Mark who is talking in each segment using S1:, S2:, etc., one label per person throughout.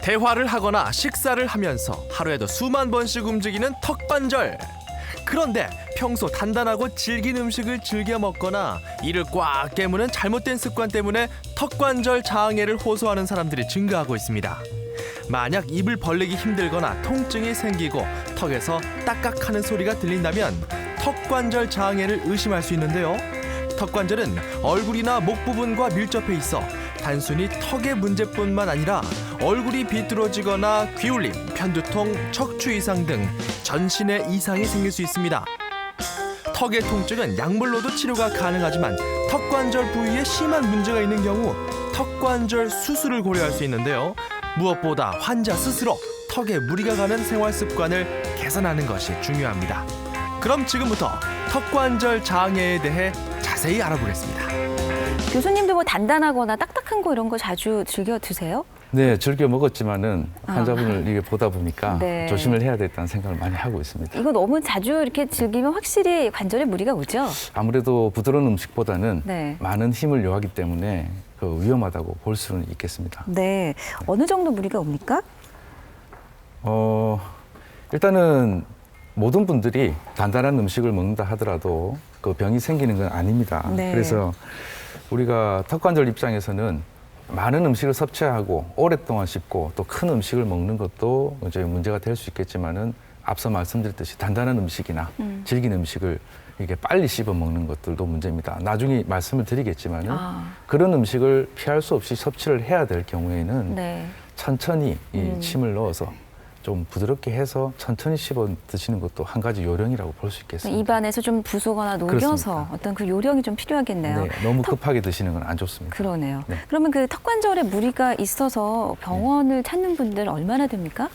S1: 대화를 하거나 식사를 하면서 하루에도 수만 번씩 움직이는 턱관절. 그런데 평소 단단하고 질긴 음식을 즐겨 먹거나 이를 꽉 깨무는 잘못된 습관 때문에 턱관절 장애를 호소하는 사람들이 증가하고 있습니다. 만약 입을 벌리기 힘들거나 통증이 생기고 턱에서 딱딱하는 소리가 들린다면 턱관절 장애를 의심할 수 있는데요. 턱관절은 얼굴이나 목 부분과 밀접해 있어 단순히 턱의 문제뿐만 아니라 얼굴이 비뚤어지거나 귀울림, 편두통, 척추 이상 등 전신에 이상이 생길 수 있습니다. 턱의 통증은 약물로도 치료가 가능하지만 턱관절 부위에 심한 문제가 있는 경우 턱관절 수술을 고려할 수 있는데요. 무엇보다 환자 스스로 턱에 무리가 가는 생활 습관을 개선하는 것이 중요합니다. 그럼 지금부터 턱관절 장애에 대해 자세히 알아보겠습니다.
S2: 교수님도 뭐 단단하거나 딱딱한 거 이런 거 자주 즐겨 드세요?
S3: 네, 즐겨 먹었지만은 환자분을 이게 보다 보니까
S2: 네.
S3: 조심을 해야 되겠다는 생각을 많이 하고 있습니다.
S2: 이거 너무 자주 이렇게 즐기면 확실히 관절에 무리가 오죠?
S3: 아무래도 부드러운 음식보다는
S2: 네.
S3: 많은 힘을 요하기 때문에 그 위험하다고 볼 수는 있겠습니다.
S2: 네. 어느 정도 무리가 옵니까?
S3: 일단은 모든 분들이 단단한 음식을 먹는다 하더라도 그 병이 생기는 건 아닙니다.
S2: 네.
S3: 그래서 우리가 턱관절 입장에서는 많은 음식을 섭취하고 오랫동안 씹고 또 큰 음식을 먹는 것도 이제 문제가 될 수 있겠지만은 앞서 말씀드렸듯이 단단한 음식이나 질긴 음식을 이게 빨리 씹어 먹는 것들도 문제입니다. 나중에 말씀을 드리겠지만은 그런 음식을 피할 수 없이 섭취를 해야 될 경우에는
S2: 네.
S3: 천천히 이 침을 넣어서 좀 부드럽게 해서 천천히 씹어 드시는 것도 한 가지 요령이라고 볼 수 있겠습니다.
S2: 입안에서 좀 부수거나 녹여서
S3: 그렇습니다.
S2: 어떤 그 요령이 좀 필요하겠네요.
S3: 네, 너무 급하게 드시는 건 안 좋습니다.
S2: 그러네요.
S3: 네.
S2: 그러면 그 턱관절에 무리가 있어서 병원을 찾는 분들 얼마나 됩니까?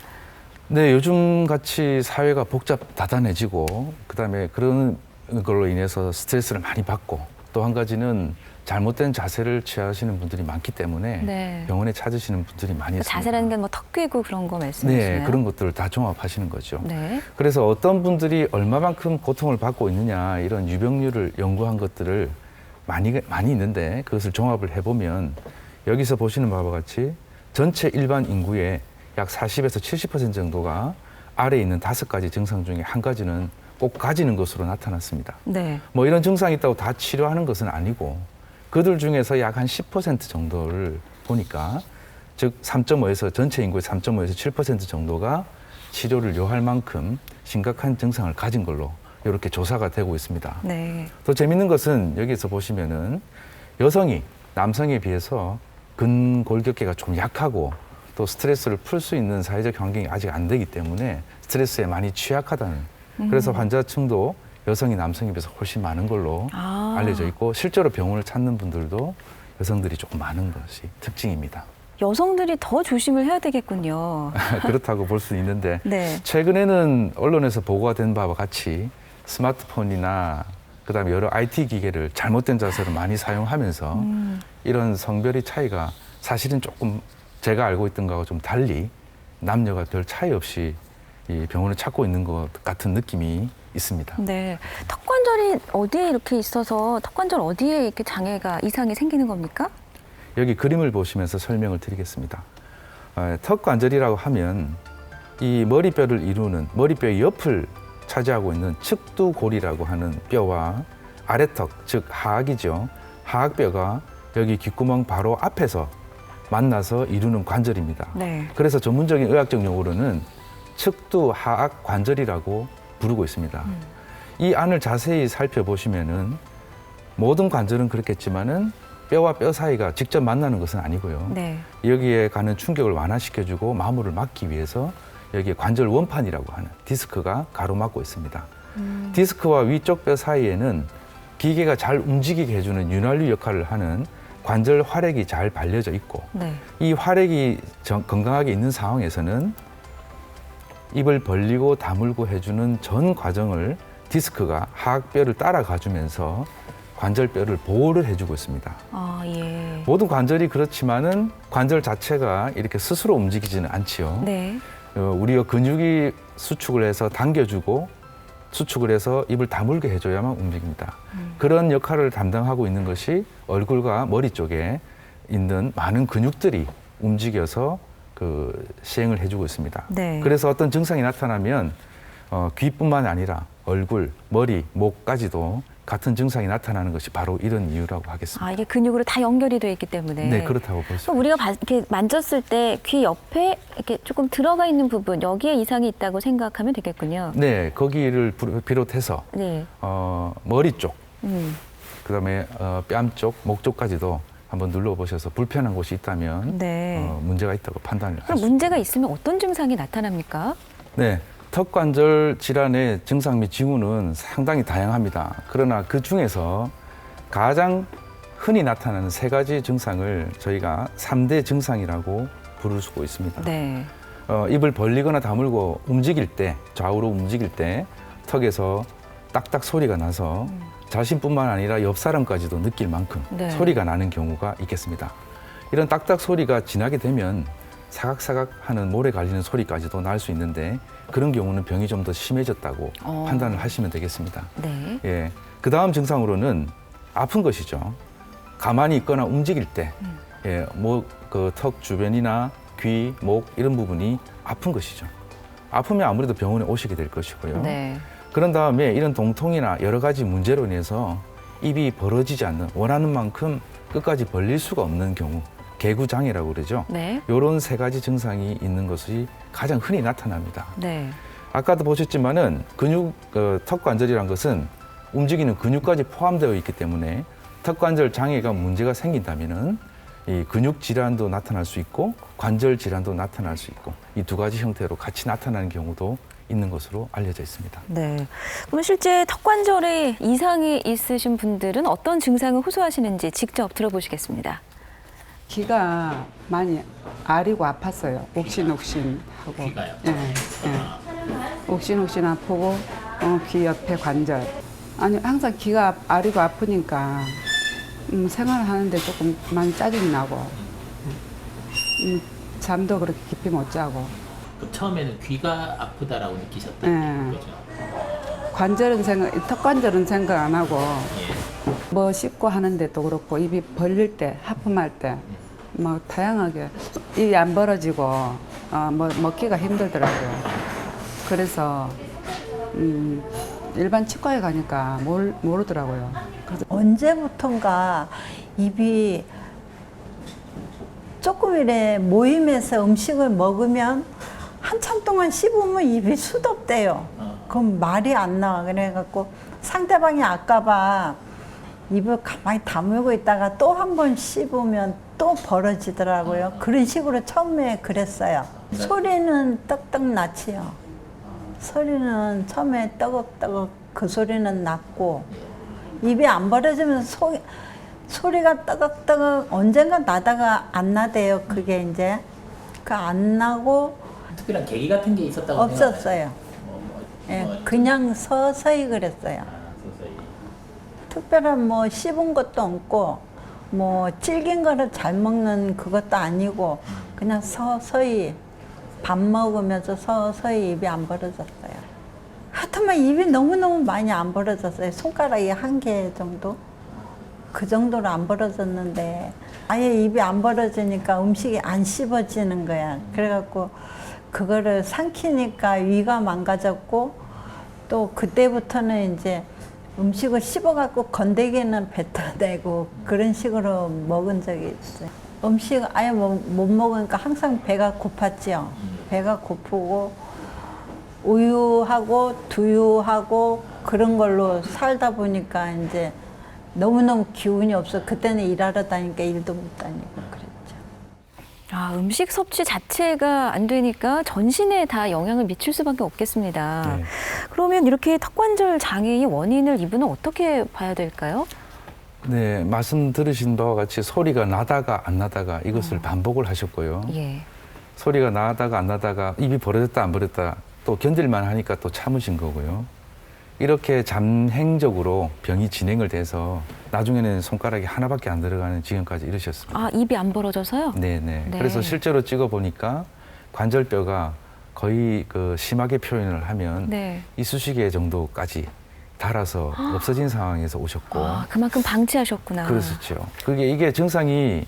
S3: 네, 요즘 같이 사회가 다단해지고 그다음에 그런 걸로 인해서 스트레스를 많이 받고 또 한 가지는 잘못된 자세를 취하시는 분들이 많기 때문에
S2: 네.
S3: 병원에 찾으시는 분들이 많이 있습니다.
S2: 자세라는 게 뭐 턱 꿰고 그런 거 말씀이시나요?
S3: 네, 그런 것들을 다 종합하시는 거죠.
S2: 네.
S3: 그래서 어떤 분들이 얼마만큼 고통을 받고 있느냐 이런 유병률을 연구한 것들을 많이 있는데 그것을 종합을 해보면 여기서 보시는 바와 같이 전체 일반 인구의 약 40에서 70% 정도가 아래에 있는 5가지 증상 중에 한 가지는 꼭 가지는 것으로 나타났습니다.
S2: 네.
S3: 뭐 이런 증상이 있다고 다 치료하는 것은 아니고 그들 중에서 약 한 10% 정도를 보니까 즉 3.5에서 전체 인구의 3.5에서 7% 정도가 치료를 요할 만큼 심각한 증상을 가진 걸로 이렇게 조사가 되고 있습니다.
S2: 네.
S3: 또 재밌는 것은 여기서 보시면은 여성이 남성에 비해서 근골격계가 좀 약하고 또 스트레스를 풀 수 있는 사회적 환경이 아직 안 되기 때문에 스트레스에 많이 취약하다는 그래서 환자층도 여성이 남성에 비해서 훨씬 많은 걸로 알려져 있고 실제로 병원을 찾는 분들도 여성들이 조금 많은 것이 특징입니다.
S2: 여성들이 더 조심을 해야 되겠군요.
S3: 그렇다고 볼 수 있는데
S2: 네.
S3: 최근에는 언론에서 보고가 된 바와 같이 스마트폰이나 그다음에 여러 IT 기계를 잘못된 자세로 많이 사용하면서 이런 성별의 차이가 사실은 조금 제가 알고 있던 거하고 좀 달리 남녀가 별 차이 없이 이 병원을 찾고 있는 것 같은 느낌이 있습니다.
S2: 네. 턱관절이 어디에 이렇게 있어서 턱관절 어디에 이렇게 장애가 이상이 생기는 겁니까?
S3: 여기 그림을 보시면서 설명을 드리겠습니다. 턱 관절이라고 하면 이 머리뼈를 이루는 머리뼈의 옆을 차지하고 있는 측두골이라고 하는 뼈와 아래턱, 즉 하악이죠. 하악뼈가 여기 귓구멍 바로 앞에서 만나서 이루는 관절입니다.
S2: 네.
S3: 그래서 전문적인 의학적 용어로는 측두 하악 관절이라고 부르고 있습니다. 이 안을 자세히 살펴보시면은 모든 관절은 그렇겠지만은 뼈와 뼈 사이가 직접 만나는 것은 아니고요.
S2: 네.
S3: 여기에 가는 충격을 완화시켜주고 마모를 막기 위해서 여기에 관절 원판이라고 하는 디스크가 가로막고 있습니다. 디스크와 위쪽 뼈 사이에는 기계가 잘 움직이게 해주는 윤활유 역할을 하는 관절 활액이 잘 발려져 있고
S2: 네.
S3: 이 활액이 건강하게 있는 상황에서는 입을 벌리고 다물고 해주는 전 과정을 디스크가 하악뼈를 따라가주면서 관절뼈를 보호를 해주고 있습니다.
S2: 아, 예.
S3: 모든 관절이 그렇지만은 관절 자체가 이렇게 스스로 움직이지는 않지요.
S2: 네.
S3: 우리가 근육이 수축을 해서 당겨주고 수축을 해서 입을 다물게 해줘야만 움직입니다. 그런 역할을 담당하고 있는 것이 얼굴과 머리 쪽에 있는 많은 근육들이 움직여서 시행을 해주고 있습니다.
S2: 네.
S3: 그래서 어떤 증상이 나타나면 귀뿐만 아니라 얼굴, 머리, 목까지도 같은 증상이 나타나는 것이 바로 이런 이유라고 하겠습니다.
S2: 아, 이게 근육으로 다 연결이 되어 있기 때문에.
S3: 네, 그렇다고 볼 수
S2: 그럼 우리가 이렇게 만졌을 때 귀 옆에 이렇게 조금 들어가 있는 부분, 여기에 이상이 있다고 생각하면 되겠군요.
S3: 네, 거기를 비롯해서
S2: 네.
S3: 머리 쪽,
S2: 음.
S3: 그다음에 뺨 쪽, 목 쪽까지도 한번 눌러보셔서 불편한 곳이 있다면
S2: 네.
S3: 문제가 있다고 판단을
S2: 그럼
S3: 하십니다.
S2: 문제가 있으면 어떤 증상이 나타납니까?
S3: 네, 턱관절 질환의 증상 및 징후는 상당히 다양합니다. 그러나 그 중에서 가장 흔히 나타나는 세 가지 증상을 저희가 3대 증상이라고 부를 수가 있습니다.
S2: 네.
S3: 입을 벌리거나 다물고 움직일 때, 좌우로 움직일 때 턱에서 딱딱 소리가 나서 자신뿐만 아니라 옆 사람까지도 느낄 만큼
S2: 네.
S3: 소리가 나는 경우가 있겠습니다. 이런 딱딱 소리가 지나게 되면 사각사각 하는 모래 갈리는 소리까지도 날 수 있는데 그런 경우는 병이 좀 더 심해졌다고 판단을 하시면 되겠습니다.
S2: 네.
S3: 예. 그 다음 증상으로는 아픈 것이죠. 가만히 있거나 움직일 때, 예, 턱 주변이나 귀, 목 이런 부분이 아픈 것이죠. 아프면 아무래도 병원에 오시게 될 것이고요.
S2: 네.
S3: 그런 다음에 이런 동통이나 여러 가지 문제로 인해서 입이 벌어지지 않는, 원하는 만큼 끝까지 벌릴 수가 없는 경우, 개구장애라고 그러죠.
S2: 네.
S3: 이런 세 가지 증상이 있는 것이 가장 흔히 나타납니다.
S2: 네.
S3: 아까도 보셨지만은 턱관절이란 것은 움직이는 근육까지 포함되어 있기 때문에 턱관절 장애가 문제가 생긴다면은 이 근육 질환도 나타날 수 있고 관절 질환도 나타날 수 있고 이 두 가지 형태로 같이 나타나는 경우도 있는 것으로 알려져 있습니다.
S2: 네. 그럼 실제 턱관절에 이상이 있으신 분들은 어떤 증상을 호소하시는지 직접 들어보시겠습니다.
S4: 귀가 많이 아리고 아팠어요. 옥신옥신하고.
S5: 귀가요?
S4: 예, 예. 옥신옥신 아프고 귀 옆에 관절. 아니 항상 귀가 아리고 아프니까 생활을 하는데 조금 많이 짜증이 나고 잠도 그렇게 깊이 못 자고.
S5: 그 처음에는 귀가 아프다라고 느끼셨다는
S4: 예.
S5: 거죠.
S4: 관절은 턱관절은 생각 안 하고
S5: 예.
S4: 뭐 씹고 하는데도 그렇고 입이 벌릴 때 하품할 때 뭐 다양하게 입이 안 벌어지고 뭐 먹기가 힘들더라고요. 그래서 일반 치과에 가니까 모르더라고요. 그래서
S6: 언제부턴가 입이 조금이래 모임에서 음식을 먹으면 한참 동안 씹으면 입이 수덥대요. 그럼 말이 안 나와. 그래갖고 상대방이 아까봐 입을 가만히 다물고 있다가 또 한 번 씹으면 또 벌어지더라고요. 그런 식으로 처음에 그랬어요. 소리는 떡떡 났지요. 소리는 처음에 떠걱떠걱 그 소리는 났고 입이 안 벌어지면 소리가 떠걱떠걱 언젠가 나다가 안 나대요. 그게 이제 그 안 나고
S5: 특별한 계기 같은 게 있었다고
S6: 없었어요. 예,
S5: 생각하나요?
S6: 그냥 서서히 그랬어요.
S5: 서서히.
S6: 특별한 뭐 씹은 것도 없고 뭐 질긴 거를 잘 먹는 그것도 아니고 그냥 서서히 밥 먹으면서 서서히 입이 안 벌어졌어요. 하여튼만 입이 너무너무 많이 안 벌어졌어요. 손가락이 한 개 정도? 그 정도로 안 벌어졌는데 아예 입이 안 벌어지니까 음식이 안 씹어지는 거야. 그래갖고 그거를 삼키니까 위가 망가졌고 또 그때부터는 이제 음식을 씹어갖고 건더기는 뱉어내고 그런 식으로 먹은 적이 있어요. 음식 아예 못 먹으니까 항상 배가 고팠죠. 배가 고프고 우유하고 두유하고 그런 걸로 살다 보니까 이제 너무너무 기운이 없어. 그때는 일하러 다니니까 일도 못 다니고 그랬죠.
S2: 아, 음식 섭취 자체가 안 되니까 전신에 다 영향을 미칠 수밖에 없겠습니다.
S3: 네.
S2: 그러면 이렇게 턱관절 장애의 원인을 이분은 어떻게 봐야 될까요?
S3: 네, 말씀 들으신 바와 같이 소리가 나다가 안 나다가 이것을 반복을 하셨고요.
S2: 예.
S3: 소리가 나다가 안 나다가 입이 벌어졌다 안 벌어졌다 또 견딜만 하니까 또 참으신 거고요. 이렇게 잠행적으로 병이 진행을 돼서 나중에는 손가락이 하나밖에 안 들어가는 지경까지 이르셨습니다.
S2: 아, 입이 안 벌어져서요?
S3: 네네.
S2: 네.
S3: 그래서 실제로 찍어보니까 관절뼈가 거의 심하게 표현을 하면
S2: 네.
S3: 이쑤시개 정도까지 닳아서 없어진 상황에서 오셨고
S2: 아, 그만큼 방치하셨구나.
S3: 그렇죠. 이게 증상이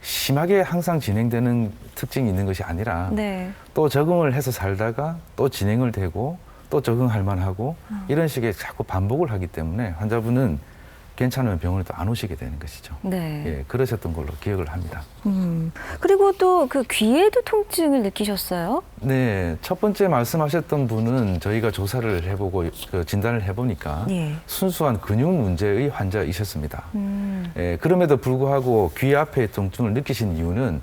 S3: 심하게 항상 진행되는 특징이 있는 것이 아니라
S2: 네.
S3: 또 적응을 해서 살다가 또 진행을 되고 또 적응할 만하고 이런 식의 자꾸 반복을 하기 때문에 환자분은 괜찮으면 병원에 또 안 오시게 되는 것이죠.
S2: 네.
S3: 예, 그러셨던 걸로 기억을 합니다.
S2: 그리고 또 그 귀에도 통증을 느끼셨어요?
S3: 네, 첫 번째 말씀하셨던 분은 저희가 조사를 해보고 그 진단을 해보니까
S2: 예.
S3: 순수한 근육 문제의 환자이셨습니다.
S2: 음.
S3: 예, 그럼에도 불구하고 귀 앞에 통증을 느끼신 이유는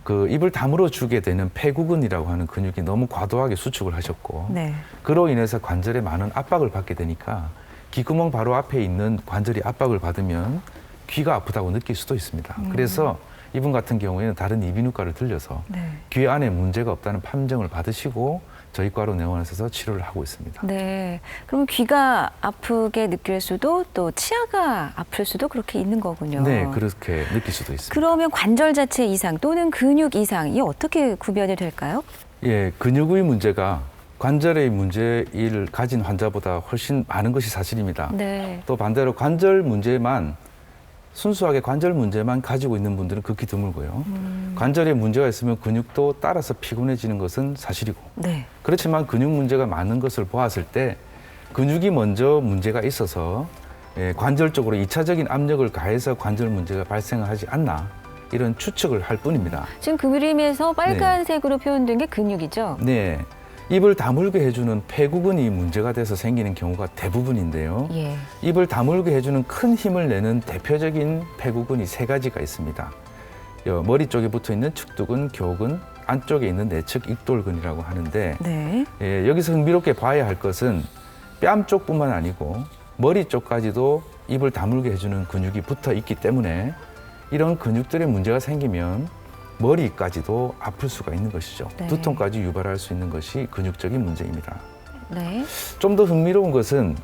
S3: 그 입을 다물어 주게 되는 폐구근이라고 하는 근육이 너무 과도하게 수축을 하셨고
S2: 네.
S3: 그로 인해서 관절에 많은 압박을 받게 되니까 귓구멍 바로 앞에 있는 관절이 압박을 받으면 귀가 아프다고 느낄 수도 있습니다. 그래서 이분 같은 경우에는 다른 이비인후과를 들려서
S2: 네.
S3: 귀 안에 문제가 없다는 판정을 받으시고 저희 과로 내원하셔서 치료를 하고 있습니다.
S2: 네. 그러면 귀가 아프게 느낄 수도 또 치아가 아플 수도 그렇게 있는 거군요.
S3: 네, 그렇게 느낄 수도 있습니다.
S2: 그러면 관절 자체 이상 또는 근육 이상이 어떻게 구별이 될까요?
S3: 예, 근육의 문제가 관절의 문제를 가진 환자보다 훨씬 많은 것이 사실입니다.
S2: 네.
S3: 또 반대로 관절 문제만 순수하게 관절 문제만 가지고 있는 분들은 극히 드물고요. 관절에 문제가 있으면 근육도 따라서 피곤해지는 것은 사실이고
S2: 네.
S3: 그렇지만 근육 문제가 많은 것을 보았을 때 근육이 먼저 문제가 있어서 관절 쪽으로 2차적인 압력을 가해서 관절 문제가 발생하지 않나 이런 추측을 할 뿐입니다.
S2: 지금 그 그림에서 빨간색으로 표현된 게 근육이죠?
S3: 네, 입을 다물게 해주는 폐구근이 문제가 돼서 생기는 경우가 대부분인데요.
S2: 예.
S3: 입을 다물게 해주는 큰 힘을 내는 대표적인 폐구근이 3가지가 있습니다. 머리 쪽에 붙어 있는 측두근, 교근, 안쪽에 있는 내측 익돌근이라고 하는데
S2: 네.
S3: 예, 여기서 흥미롭게 봐야 할 것은 뺨 쪽뿐만 아니고 머리 쪽까지도 입을 다물게 해주는 근육이 붙어 있기 때문에 이런 근육들의 문제가 생기면 머리까지도 아플 수가 있는 것이죠.
S2: 네.
S3: 두통까지 유발할 수 있는 것이 근육적인 문제입니다.
S2: 네.
S3: 좀 더 흥미로운 것은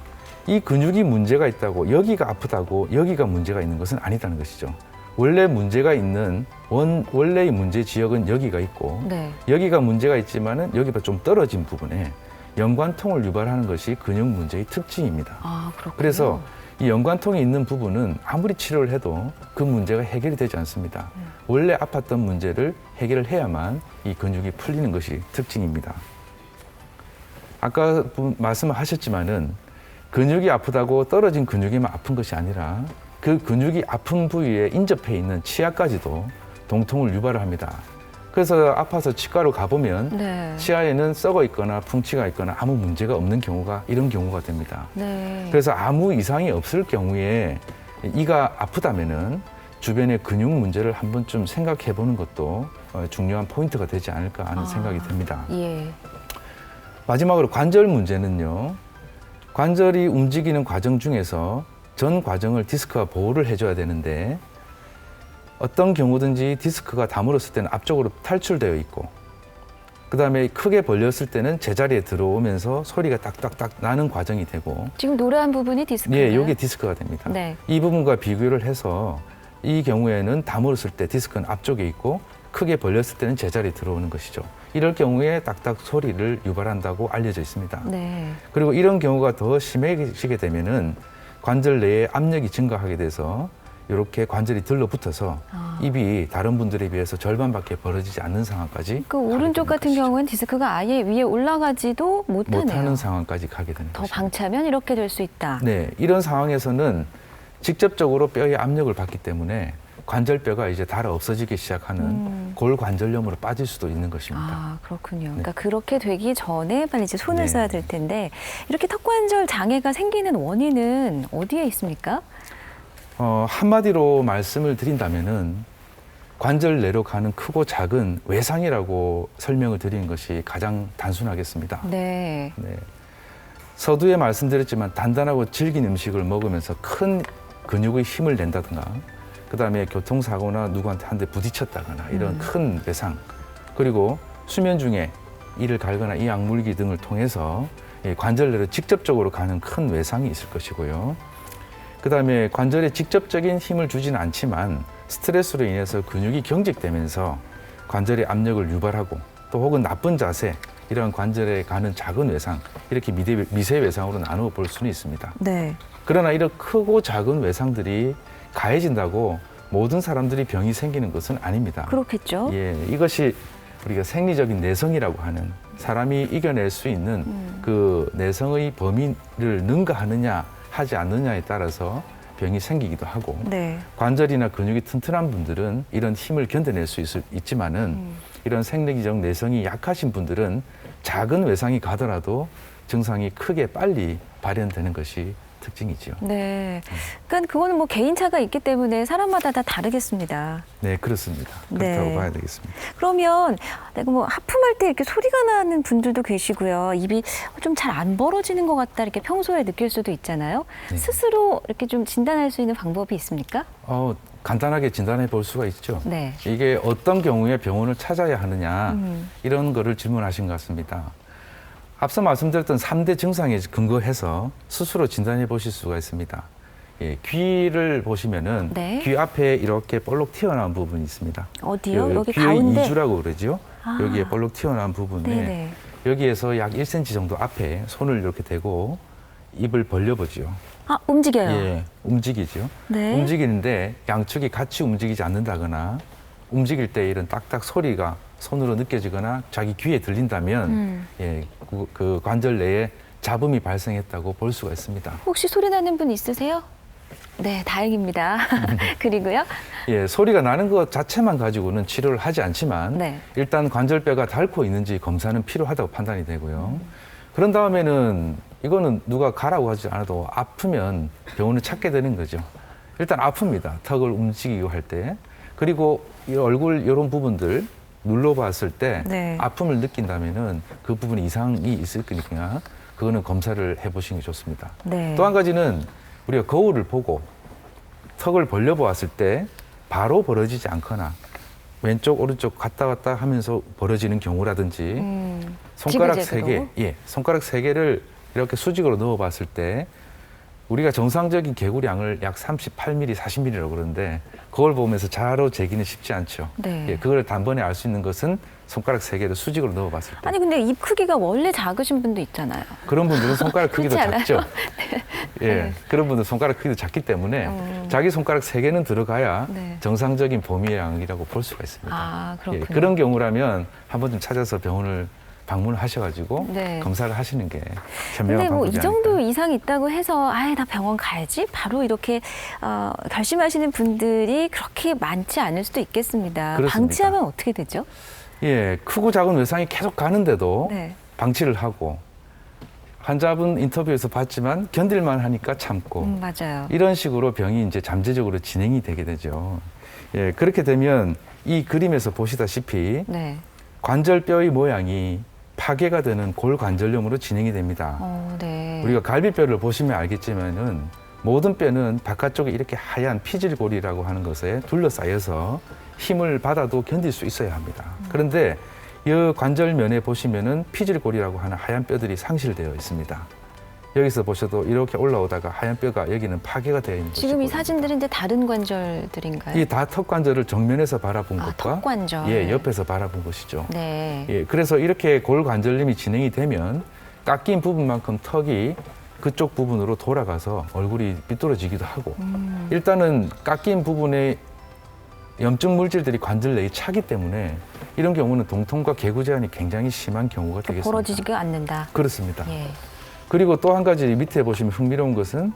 S3: 이 근육이 문제가 있다고 여기가 아프다고 여기가 문제가 있는 것은 아니다는 것이죠. 원래 문제가 있는 원래의 문제 지역은 여기가 있고
S2: 네.
S3: 여기가 문제가 있지만은 여기보다 좀 떨어진 부분에 연관통을 유발하는 것이 근육 문제의 특징입니다.
S2: 아, 그렇군요.
S3: 그래서 이 연관통이 있는 부분은 아무리 치료를 해도 그 문제가 해결이 되지 않습니다. 원래 아팠던 문제를 해결을 해야만 이 근육이 풀리는 것이 특징입니다. 아까 말씀을 하셨지만은 근육이 아프다고 떨어진 근육이만 아픈 것이 아니라 그 근육이 아픈 부위에 인접해 있는 치아까지도 동통을 유발을 합니다. 그래서 아파서 치과로 가보면
S2: 네.
S3: 치아에는 썩어 있거나 풍치가 있거나 아무 문제가 없는 경우가 이런 경우가 됩니다.
S2: 네.
S3: 그래서 아무 이상이 없을 경우에 이가 아프다면은 주변의 근육 문제를 한 번쯤 생각해 보는 것도 중요한 포인트가 되지 않을까 하는 생각이 듭니다.
S2: 예.
S3: 마지막으로 관절 문제는요. 관절이 움직이는 과정 중에서 전 과정을 디스크가 보호를 해줘야 되는데 어떤 경우든지 디스크가 다물었을 때는 앞쪽으로 탈출되어 있고 그다음에 크게 벌렸을 때는 제자리에 들어오면서 소리가 딱딱딱 나는 과정이 되고
S2: 지금 노란 부분이 디스크인가요?
S3: 예, 여기 디스크가 됩니다.
S2: 네.
S3: 이 부분과 비교를 해서 이 경우에는 다물었을 때 디스크는 앞쪽에 있고 크게 벌렸을 때는 제자리에 들어오는 것이죠. 이럴 경우에 딱딱 소리를 유발한다고 알려져 있습니다.
S2: 네.
S3: 그리고 이런 경우가 더 심해지게 되면은 관절 내에 압력이 증가하게 돼서 이렇게 관절이 들러붙어서 입이 다른 분들에 비해서 절반밖에 벌어지지 않는 상황까지
S2: 그 오른쪽
S3: 가게 되는
S2: 같은
S3: 것이죠.
S2: 경우는 디스크가 아예 위에 올라가지도 못하네요.
S3: 못하는 상황까지 가게 되는
S2: 더
S3: 것이죠.
S2: 방치하면 이렇게 될 수 있다.
S3: 네, 이런 상황에서는 직접적으로 뼈에 압력을 받기 때문에 관절뼈가 이제 달아 없어지기 시작하는 골관절염으로 빠질 수도 있는 것입니다.
S2: 아, 그렇군요. 그러니까 그렇게 되기 전에 빨리 이제 손을
S3: 네.
S2: 써야 될 텐데 이렇게 턱관절 장애가 생기는 원인은 어디에 있습니까?
S3: 한마디로 말씀을 드린다면은 관절 내로 가는 크고 작은 외상이라고 설명을 드리는 것이 가장 단순하겠습니다.
S2: 네.
S3: 네. 서두에 말씀드렸지만 단단하고 질긴 음식을 먹으면서 큰 근육의 힘을 낸다든가 그다음에 교통사고나 누구한테 한 대 부딪혔다거나 이런 큰 외상 그리고 수면 중에 이를 갈거나 이 약물기 등을 통해서 관절 내로 직접적으로 가는 큰 외상이 있을 것이고요. 그다음에 관절에 직접적인 힘을 주지는 않지만 스트레스로 인해서 근육이 경직되면서 관절의 압력을 유발하고 또 혹은 나쁜 자세 이런 관절에 가는 작은 외상 이렇게 미세 외상으로 나누어 볼 수는 있습니다.
S2: 네.
S3: 그러나 이런 크고 작은 외상들이 가해진다고 모든 사람들이 병이 생기는 것은 아닙니다.
S2: 그렇겠죠.
S3: 예, 이것이 우리가 생리적인 내성이라고 하는 사람이 이겨낼 수 있는 그 내성의 범위를 능가하느냐 하지 않느냐에 따라서 병이 생기기도 하고
S2: 네.
S3: 관절이나 근육이 튼튼한 분들은 이런 힘을 견뎌낼 수 있지만은 이런 생리적 내성이 약하신 분들은 작은 외상이 가더라도 증상이 크게 빨리 발현되는 것이 특징이죠.
S2: 네. 그러니까 그거는 뭐 개인차가 있기 때문에 사람마다 다 다르겠습니다.
S3: 네, 그렇습니다. 그렇다고
S2: 네.
S3: 봐야 되겠습니다.
S2: 그러면 내가 뭐 하품할 때 이렇게 소리가 나는 분들도 계시고요. 입이 좀 잘 안 벌어지는 것 같다 이렇게 평소에 느낄 수도 있잖아요.
S3: 네.
S2: 스스로 이렇게 좀 진단할 수 있는 방법이 있습니까?
S3: 간단하게 진단해 볼 수가 있죠.
S2: 네.
S3: 이게 어떤 경우에 병원을 찾아야 하느냐 이런 거를 질문하신 것 같습니다. 앞서 말씀드렸던 3대 증상에 근거해서 스스로 진단해 보실 수가 있습니다. 예, 귀를 보시면은
S2: 네.
S3: 귀 앞에 이렇게 볼록 튀어나온 부분이 있습니다.
S2: 어디요? 여기
S3: 귀의
S2: 가운데?
S3: 이주라고 그러죠.
S2: 아.
S3: 여기에 볼록 튀어나온 부분에
S2: 네네.
S3: 여기에서 약 1cm 정도 앞에 손을 이렇게 대고 입을 벌려보죠.
S2: 아, 움직여요.
S3: 예, 움직이죠.
S2: 네.
S3: 움직이는데 양측이 같이 움직이지 않는다거나 움직일 때 이런 딱딱 소리가 손으로 느껴지거나 자기 귀에 들린다면 예, 그 관절 내에 잡음이 발생했다고 볼 수가 있습니다.
S2: 혹시 소리 나는 분 있으세요? 네, 다행입니다. 그리고요.
S3: 예, 소리가 나는 것 자체만 가지고는 치료를 하지 않지만
S2: 네.
S3: 일단 관절뼈가 닳고 있는지 검사는 필요하다고 판단이 되고요. 그런 다음에는 이거는 누가 가라고 하지 않아도 아프면 병원을 찾게 되는 거죠. 일단 아픕니다. 턱을 움직이고 할 때. 그리고 이 얼굴 이런 부분들 눌러봤을 때
S2: 네.
S3: 아픔을 느낀다면은 그 부분에 이상이 있을 거니까 그거는 검사를 해보시는 게 좋습니다.
S2: 네.
S3: 또 한 가지는 우리가 거울을 보고 턱을 벌려보았을 때 바로 벌어지지 않거나 왼쪽 오른쪽 갔다 갔다 하면서 벌어지는 경우라든지 손가락
S2: 지그재그로?
S3: 3개, 예, 손가락 3개를 이렇게 수직으로 넣어봤을 때 우리가 정상적인 개구량을 약 38mm, 40mm라고 그러는데 그걸 보면서 자로 재기는 쉽지 않죠.
S2: 네.
S3: 예, 그걸 단번에 알 수 있는 것은 손가락 3개를 수직으로 넣어봤을 때
S2: 아니 근데 입 크기가 원래 작으신 분도 있잖아요.
S3: 그런 분들은 손가락 크기도
S2: 그렇지 않아요?
S3: 작죠. 예, 그런 분들 손가락 크기도 작기 때문에 자기 손가락 3개는 들어가야
S2: 네.
S3: 정상적인 범위의 양이라고 볼 수가 있습니다.
S2: 아, 그렇군요.
S3: 예, 그런 경우라면 한 번쯤 찾아서 병원을 방문하셔가지고
S2: 네.
S3: 검사를 하시는 게 현명한
S2: 근데 뭐
S3: 방법이
S2: 이 정도
S3: 아닐까.
S2: 이상이 있다고 해서 아예 나 병원 가야지 바로 이렇게 결심하시는 분들이 그렇게 많지 않을 수도 있겠습니다.
S3: 그렇습니다.
S2: 방치하면 어떻게 되죠?
S3: 예, 크고 작은 외상이 계속 가는데도
S2: 네.
S3: 방치를 하고 환자분 인터뷰에서 봤지만 견딜만 하니까 참고
S2: 맞아요.
S3: 이런 식으로 병이 이제 잠재적으로 진행이 되게 되죠. 예, 그렇게 되면 이 그림에서 보시다시피
S2: 네.
S3: 관절뼈의 모양이 파괴가 되는 골관절염으로 진행이 됩니다.
S2: 네.
S3: 우리가 갈비뼈를 보시면 알겠지만은 모든 뼈는 바깥쪽에 이렇게 하얀 피질골이라고 하는 것에 둘러싸여서 힘을 받아도 견딜 수 있어야 합니다. 그런데 이 관절면에 보시면은 피질골이라고 하는 하얀 뼈들이 상실되어 있습니다. 여기서 보셔도 이렇게 올라오다가 하얀 뼈가 여기는 파괴가 되어 있는
S2: 지금 이
S3: 것이 보입니다.
S2: 사진들은 이제 다른 관절들인가요?
S3: 이 다 턱관절을 정면에서 바라본 것과
S2: 턱관절.
S3: 예, 옆에서 바라본 것이죠.
S2: 네.
S3: 예, 그래서 이렇게 골관절염이 진행이 되면 깎인 부분만큼 턱이 그쪽 부분으로 돌아가서 얼굴이 삐뚤어지기도 하고 일단은 깎인 부분에 염증 물질들이 관절 내에 차기 때문에 이런 경우는 동통과 개구 제한이 굉장히 심한 경우가 되겠습니다.
S2: 벌어지지가 않는다.
S3: 그렇습니다.
S2: 예.
S3: 그리고 또 한 가지 밑에 보시면 흥미로운 것은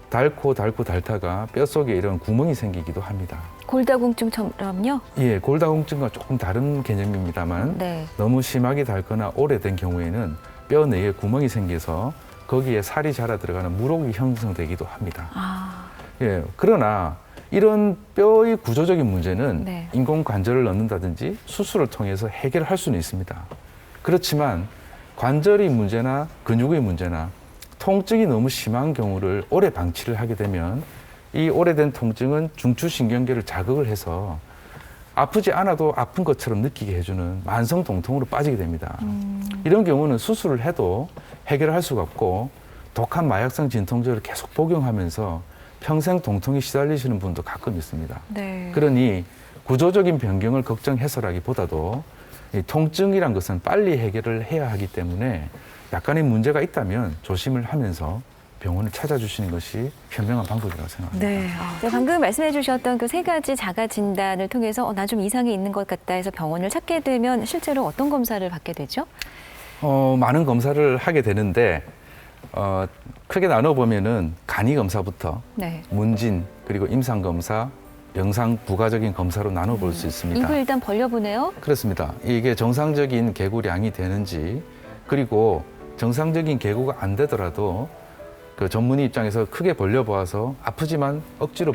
S3: 닳다가 뼛속에 이런 구멍이 생기기도 합니다.
S2: 골다공증처럼요?
S3: 예, 골다공증과 조금 다른 개념입니다만
S2: 네.
S3: 너무 심하게 닳거나 오래된 경우에는 뼈 내에 구멍이 생겨서 거기에 살이 자라 들어가는 물혹이 형성되기도 합니다.
S2: 아,
S3: 예, 그러나 이런 뼈의 구조적인 문제는
S2: 네.
S3: 인공관절을 넣는다든지 수술을 통해서 해결할 수는 있습니다. 그렇지만 관절의 문제나 근육의 문제나 통증이 너무 심한 경우를 오래 방치를 하게 되면 이 오래된 통증은 중추신경계를 자극을 해서 아프지 않아도 아픈 것처럼 느끼게 해주는 만성 통통으로 빠지게 됩니다. 이런 경우는 수술을 해도 해결할 수가 없고 독한 마약성 진통제를 계속 복용하면서 평생 통통에 시달리시는 분도 가끔 있습니다.
S2: 네.
S3: 그러니 구조적인 변경을 걱정해서라기보다도 이 통증이란 것은 빨리 해결을 해야 하기 때문에 약간의 문제가 있다면 조심을 하면서 병원을 찾아주시는 것이 현명한 방법이라고 생각합니다.
S2: 네. 방금 말씀해 주셨던 그 세 가지 자가 진단을 통해서 나 좀 이상이 있는 것 같다 해서 병원을 찾게 되면 실제로 어떤 검사를 받게 되죠?
S3: 많은 검사를 하게 되는데 크게 나눠보면은 간이 검사부터
S2: 네.
S3: 문진 그리고 임상 검사, 영상 부가적인 검사로 나눠볼 수 있습니다.
S2: 입을 일단 벌려보네요.
S3: 그렇습니다. 이게 정상적인 개구량이 되는지 그리고 정상적인 개구가 안 되더라도 그 전문의 입장에서 크게 벌려보아서 아프지만 억지로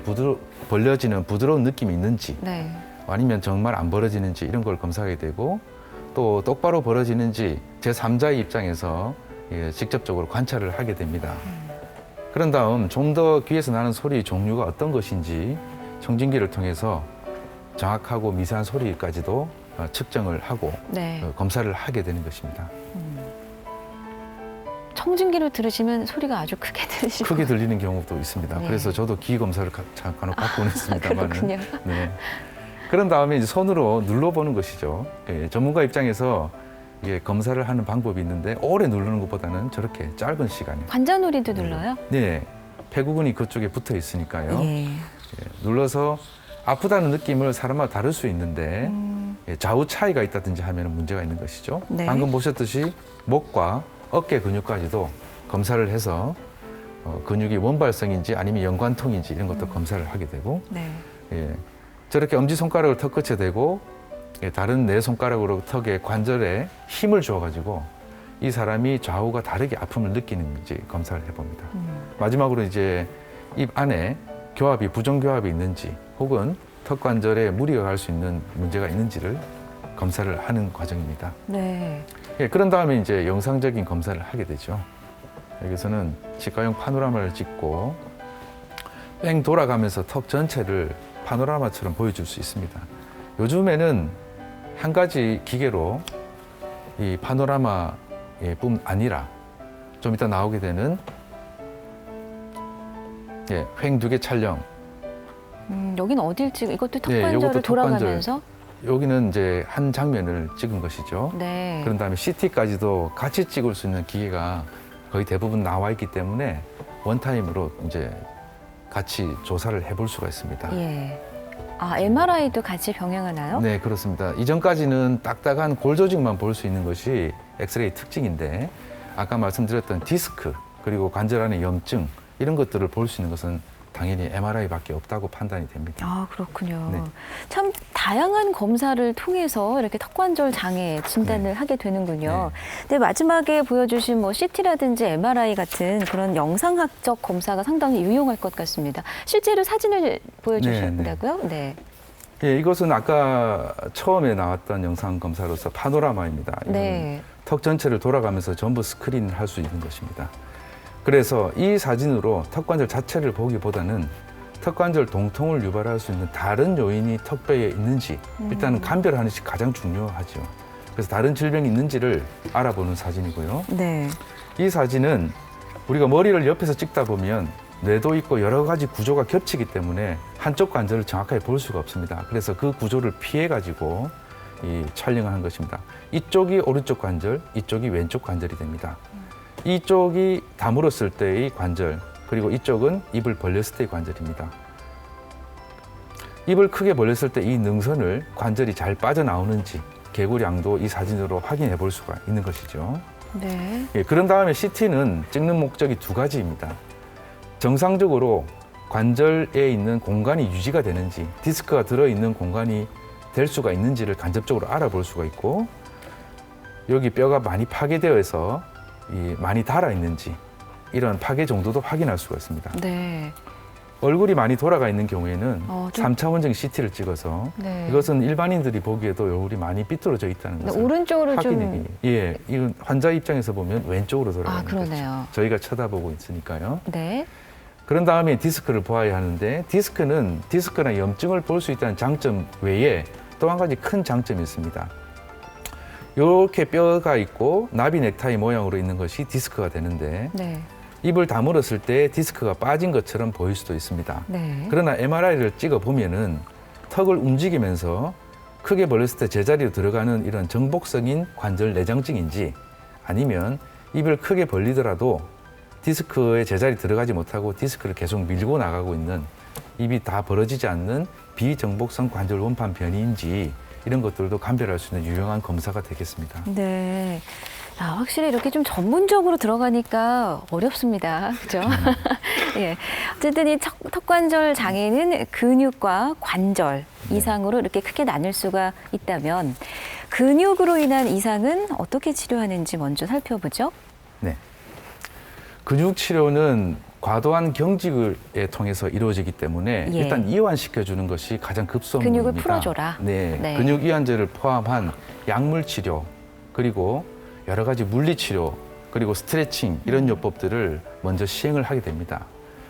S3: 벌려지는 부드러운 느낌이 있는지
S2: 네.
S3: 아니면 정말 안 벌어지는지 이런 걸 검사하게 되고 또 똑바로 벌어지는지 제3자의 입장에서 직접적으로 관찰을 하게 됩니다. 그런 다음 좀 더 귀에서 나는 소리 종류가 어떤 것인지 청진기를 통해서 정확하고 미세한 소리까지도 측정을 하고
S2: 네.
S3: 검사를 하게 되는 것입니다.
S2: 청진기로 들으시면 소리가 아주 크게 들으시고.
S3: 크게 들리는 경우도 있습니다.
S2: 네.
S3: 그래서 저도 귀 검사를 잠깐 받고는 있습니다만.
S2: 그렇군요.
S3: 네. 그런 다음에 이제 손으로 눌러보는 것이죠. 전문가 입장에서 검사를 하는 방법이 있는데 오래 누르는 것보다는 저렇게 짧은 시간에.
S2: 관자놀이도 눌러요?
S3: 네. 폐구근이 그쪽에 붙어 있으니까요.
S2: 예.
S3: 눌러서 아프다는 느낌을 사람마다 다를 수 있는데 좌우 차이가 있다든지 하면 문제가 있는 것이죠.
S2: 네.
S3: 방금 보셨듯이 목과 어깨 근육까지도 검사를 해서 근육이 원발성인지 아니면 연관통인지 이런 것도 검사를 하게 되고
S2: 네.
S3: 저렇게 엄지손가락을 턱 끝에 대고 다른 네 손가락으로 턱에 관절에 힘을 주어가지고 이 사람이 좌우가 다르게 아픔을 느끼는지 검사를 해봅니다. 마지막으로 이제 입 안에 교합이 부정교합이 있는지 혹은 턱 관절에 무리가 갈 수 있는 문제가 있는지를 검사를 하는 과정입니다.
S2: 네.
S3: 그런 다음에 이제 영상적인 검사를 하게 되죠. 여기서는 치과용 파노라마를 찍고 뺑 돌아가면서 턱 전체를 파노라마처럼 보여줄 수 있습니다. 요즘에는 한 가지 기계로 이 파노라마뿐 아니라 좀 이따 나오게 되는 횡 두 개 촬영.
S2: 여기는 어딜 찍? 이것도
S3: 네,
S2: 턱관절을
S3: 이것도
S2: 돌아가면서.
S3: 여기는 이제 한 장면을 찍은 것이죠.
S2: 네.
S3: 그런 다음에 CT까지도 같이 찍을 수 있는 기계가 거의 대부분 나와 있기 때문에 원타임으로 이제 같이 조사를 해볼 수가 있습니다.
S2: 예. MRI도 같이 병행하나요?
S3: 네, 그렇습니다. 이전까지는 딱딱한 골 조직만 볼 수 있는 것이 엑스레이 특징인데 아까 말씀드렸던 디스크 그리고 관절 안의 염증 이런 것들을 볼 수 있는 것은 당연히 MRI밖에 없다고 판단이 됩니다.
S2: 그렇군요.
S3: 네.
S2: 참 다양한 검사를 통해서 이렇게 턱관절 장애 진단을 하게 되는군요. 근데 마지막에 보여주신 CT라든지 MRI 같은 그런 영상학적 검사가 상당히 유용할 것 같습니다. 실제로 사진을 보여주신다고요? 네.
S3: 이것은 아까 처음에 나왔던 영상 검사로서 파노라마입니다.
S2: 네.
S3: 턱 전체를 돌아가면서 전부 스크린을 할 수 있는 것입니다. 그래서 이 사진으로 턱관절 자체를 보기보다는 턱관절 동통을 유발할 수 있는 다른 요인이 턱뼈에 있는지 일단은 감별하는 것이 가장 중요하죠. 그래서 다른 질병이 있는지를 알아보는 사진이고요.
S2: 네.
S3: 이 사진은 우리가 머리를 옆에서 찍다 보면 뇌도 있고 여러 가지 구조가 겹치기 때문에 한쪽 관절을 정확하게 볼 수가 없습니다. 그래서 그 구조를 피해가지고 촬영을 한 것입니다. 이쪽이 오른쪽 관절, 이쪽이 왼쪽 관절이 됩니다. 이쪽이 다물었을 때의 관절, 그리고 이쪽은 입을 벌렸을 때의 관절입니다. 입을 크게 벌렸을 때 이 능선을 관절이 잘 빠져나오는지 개구량도 이 사진으로 확인해 볼 수가 있는 것이죠.
S2: 네.
S3: 그런 다음에 CT는 찍는 목적이 두 가지입니다. 정상적으로 관절에 있는 공간이 유지가 되는지, 디스크가 들어있는 공간이 될 수가 있는지를 간접적으로 알아볼 수가 있고, 여기 뼈가 많이 파괴되어 있어 많이 닳아 있는지 이런 파괴 정도도 확인할 수가 있습니다.
S2: 네.
S3: 얼굴이 많는 돌아가 있는 경우에는
S2: 좀-
S3: 3차원적인 CT를 찍어서
S2: 네.
S3: 이것은 일반인들이 보기에도 얼굴이 많이 삐뚤어져 있다는
S2: 네,
S3: 것을
S2: 오른쪽으로
S3: 확인하기. 이건 환자 입장에서 보면 왼쪽으로 돌아가는 거죠.
S2: 그러네요.
S3: 저희가 쳐다보고 있으니까요.
S2: 네.
S3: 그런 다음에 디스크를 보아야 하는데 디스크는 디스크나 염증을 볼 수 있다는 장점 외에 또 한 가지 큰 장점이 있습니다. 이렇게 뼈가 있고 나비 넥타이 모양으로 있는 것이 디스크가 되는데
S2: 네.
S3: 입을 다물었을 때 디스크가 빠진 것처럼 보일 수도 있습니다.
S2: 네.
S3: 그러나 MRI를 찍어 보면은 턱을 움직이면서 크게 벌렸을 때 제자리로 들어가는 이런 정복성인 관절 내장증인지 아니면 입을 크게 벌리더라도 디스크의 제자리 들어가지 못하고 디스크를 계속 밀고 나가고 있는 입이 다 벌어지지 않는 비정복성 관절 원판 변이인지 이런 것들도 감별할 수 있는 유용한 검사가 되겠습니다.
S2: 네. 아, 확실히 이렇게 좀 전문적으로 들어가니까 어렵습니다. 그죠? 예. 어쨌든 이 턱관절 장애는 근육과 관절 이상으로 이렇게 크게 나눌 수가 있다면 근육으로 인한 이상은 어떻게 치료하는지 먼저 살펴보죠.
S3: 네. 근육 치료는 과도한 경직을 통해서 이루어지기 때문에
S2: 예.
S3: 일단 이완시켜 주는 것이 가장 급선무입니다.
S2: 근육을 풀어줘라.
S3: 네.
S2: 네.
S3: 근육 이완제를 포함한 약물 치료 그리고 여러 가지 물리 치료 그리고 스트레칭 이런 요법들을 먼저 시행을 하게 됩니다.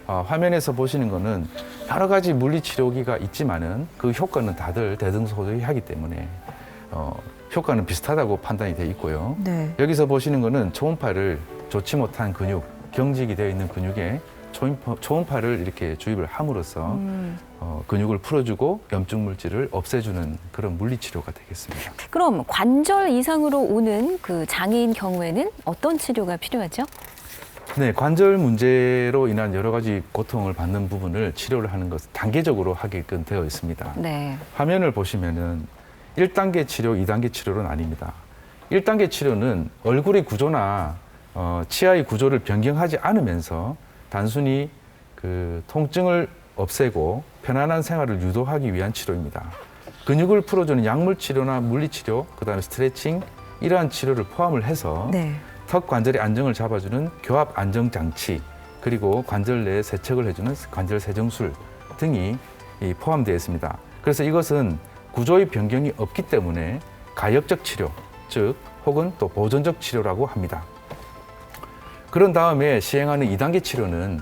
S3: 화면에서 보시는 거는 여러 가지 물리 치료기가 있지만은 그 효과는 다들 대등소이하기 때문에 효과는 비슷하다고 판단이 돼 있고요.
S2: 네.
S3: 여기서 보시는 거는 초음파를 좋지 못한 근육, 경직이 되어 있는 근육에 초음파를 이렇게 주입을 함으로써 근육을 풀어주고 염증 물질을 없애주는 그런 물리 치료가 되겠습니다.
S2: 그럼 관절 이상으로 오는 그 장애인 경우에는 어떤 치료가 필요하죠?
S3: 네, 관절 문제로 인한 여러 가지 고통을 받는 부분을 치료를 하는 것은 단계적으로 하게끔 되어 있습니다.
S2: 네.
S3: 화면을 보시면은 1단계 치료, 2단계 치료는 아닙니다. 1단계 치료는 얼굴의 구조나 치아의 구조를 변경하지 않으면서 단순히 그 통증을 없애고 편안한 생활을 유도하기 위한 치료입니다. 근육을 풀어주는 약물 치료나 물리 치료, 그다음에 스트레칭 이러한 치료를 포함을 해서
S2: 네.
S3: 턱 관절의 안정을 잡아주는 교합 안정 장치 그리고 관절 내에 세척을 해주는 관절 세정술 등이 포함되어 있습니다. 그래서 이것은 구조의 변경이 없기 때문에 가역적 치료, 즉 혹은 또 보존적 치료라고 합니다. 그런 다음에 시행하는 2단계 치료는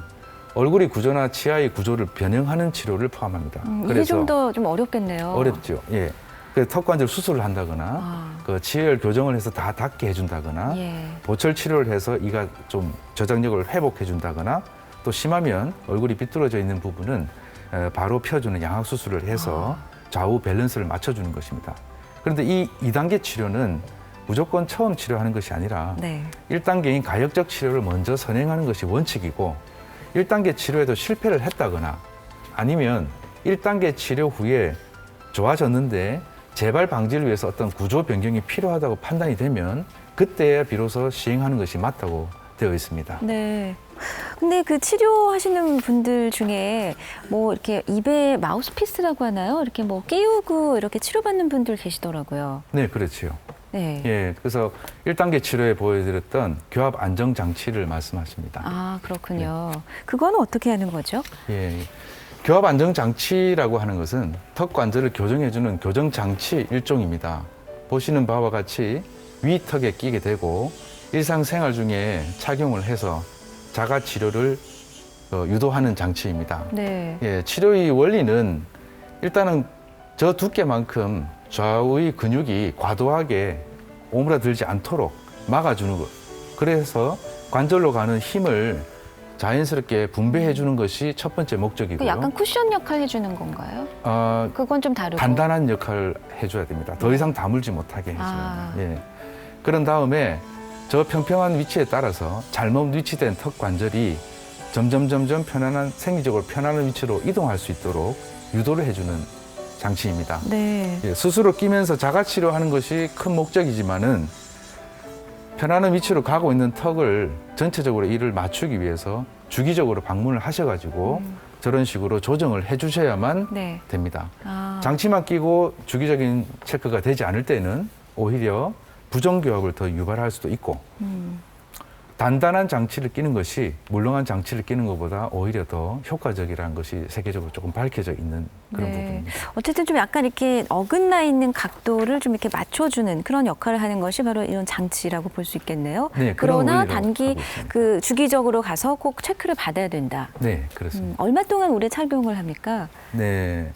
S3: 얼굴의 구조나 치아의 구조를 변형하는 치료를 포함합니다.
S2: 이게 좀 더 좀 어렵겠네요.
S3: 어렵죠. 예. 그 턱관절 수술을 한다거나 그 치열 교정을 해서 다 닿게 해준다거나
S2: 예.
S3: 보철 치료를 해서 이가 좀 저장력을 회복해 준다거나 또 심하면 얼굴이 삐뚤어져 있는 부분은 바로 펴주는 양악 수술을 해서 좌우 밸런스를 맞춰주는 것입니다. 그런데 이 2단계 치료는 무조건 처음 치료하는 것이 아니라
S2: 네.
S3: 1단계인 가역적 치료를 먼저 선행하는 것이 원칙이고 1단계 치료에도 실패를 했다거나 아니면 1단계 치료 후에 좋아졌는데 재발 방지를 위해서 어떤 구조 변경이 필요하다고 판단이 되면 그때야 비로소 시행하는 것이 맞다고 되어 있습니다.
S2: 네. 근데 그 치료하시는 분들 중에 뭐 이렇게 입에 마우스피스라고 하나요? 이렇게 뭐 끼우고 이렇게 치료받는 분들 계시더라고요.
S3: 네, 그렇지요.
S2: 네.
S3: 예, 그래서 1단계 치료에 보여드렸던 교합 안정 장치를 말씀하십니다.
S2: 아, 그렇군요. 그거는 어떻게 하는 거죠?
S3: 예. 교합 안정 장치라고 하는 것은 턱 관절을 교정해주는 교정 장치 일종입니다. 보시는 바와 같이 위턱에 끼게 되고 일상생활 중에 착용을 해서 자가 치료를 유도하는 장치입니다.
S2: 네.
S3: 예, 치료의 원리는 일단은 저 두께만큼 좌우의 근육이 과도하게 오므라들지 않도록 막아주는 것. 그래서 관절로 가는 힘을 자연스럽게 분배해 주는 것이 첫 번째
S2: 그
S3: 목적이고요.
S2: 약간 쿠션 역할 해주는 건가요? 그건 좀 다르고.
S3: 단단한 역할을 해줘야 됩니다. 더 이상 다물지 못하게 해줘야
S2: 아.
S3: 돼요. 예. 그런 다음에 저 평평한 위치에 따라서 잘못 위치된 턱 관절이 점점 편안한 생리적으로 편안한 위치로 이동할 수 있도록 유도를 해주는 장치입니다.
S2: 네.
S3: 예, 스스로 끼면서 자가 치료하는 것이 큰 목적이지만은 편안한 위치로 가고 있는 턱을 전체적으로 이를 맞추기 위해서 주기적으로 방문을 하셔가지고 저런 식으로 조정을 해주셔야만
S2: 네.
S3: 됩니다.
S2: 아.
S3: 장치만 끼고 주기적인 체크가 되지 않을 때는 오히려 부정교합을 더 유발할 수도 있고 단단한 장치를 끼는 것이 물렁한 장치를 끼는 것보다 오히려 더 효과적이라는 것이 세계적으로 조금 밝혀져 있는 그런
S2: 네.
S3: 부분입니다.
S2: 어쨌든 좀 약간 이렇게 어긋나 있는 각도를 좀 이렇게 맞춰주는 그런 역할을 하는 것이 바로 이런 장치라고 볼 수 있겠네요.
S3: 네, 그런
S2: 그러나
S3: 원리로
S2: 단기
S3: 하고 있습니다.
S2: 그 주기적으로 가서 꼭 체크를 받아야 된다.
S3: 네, 그렇습니다.
S2: 얼마 동안 오래 착용을 합니까?
S3: 네.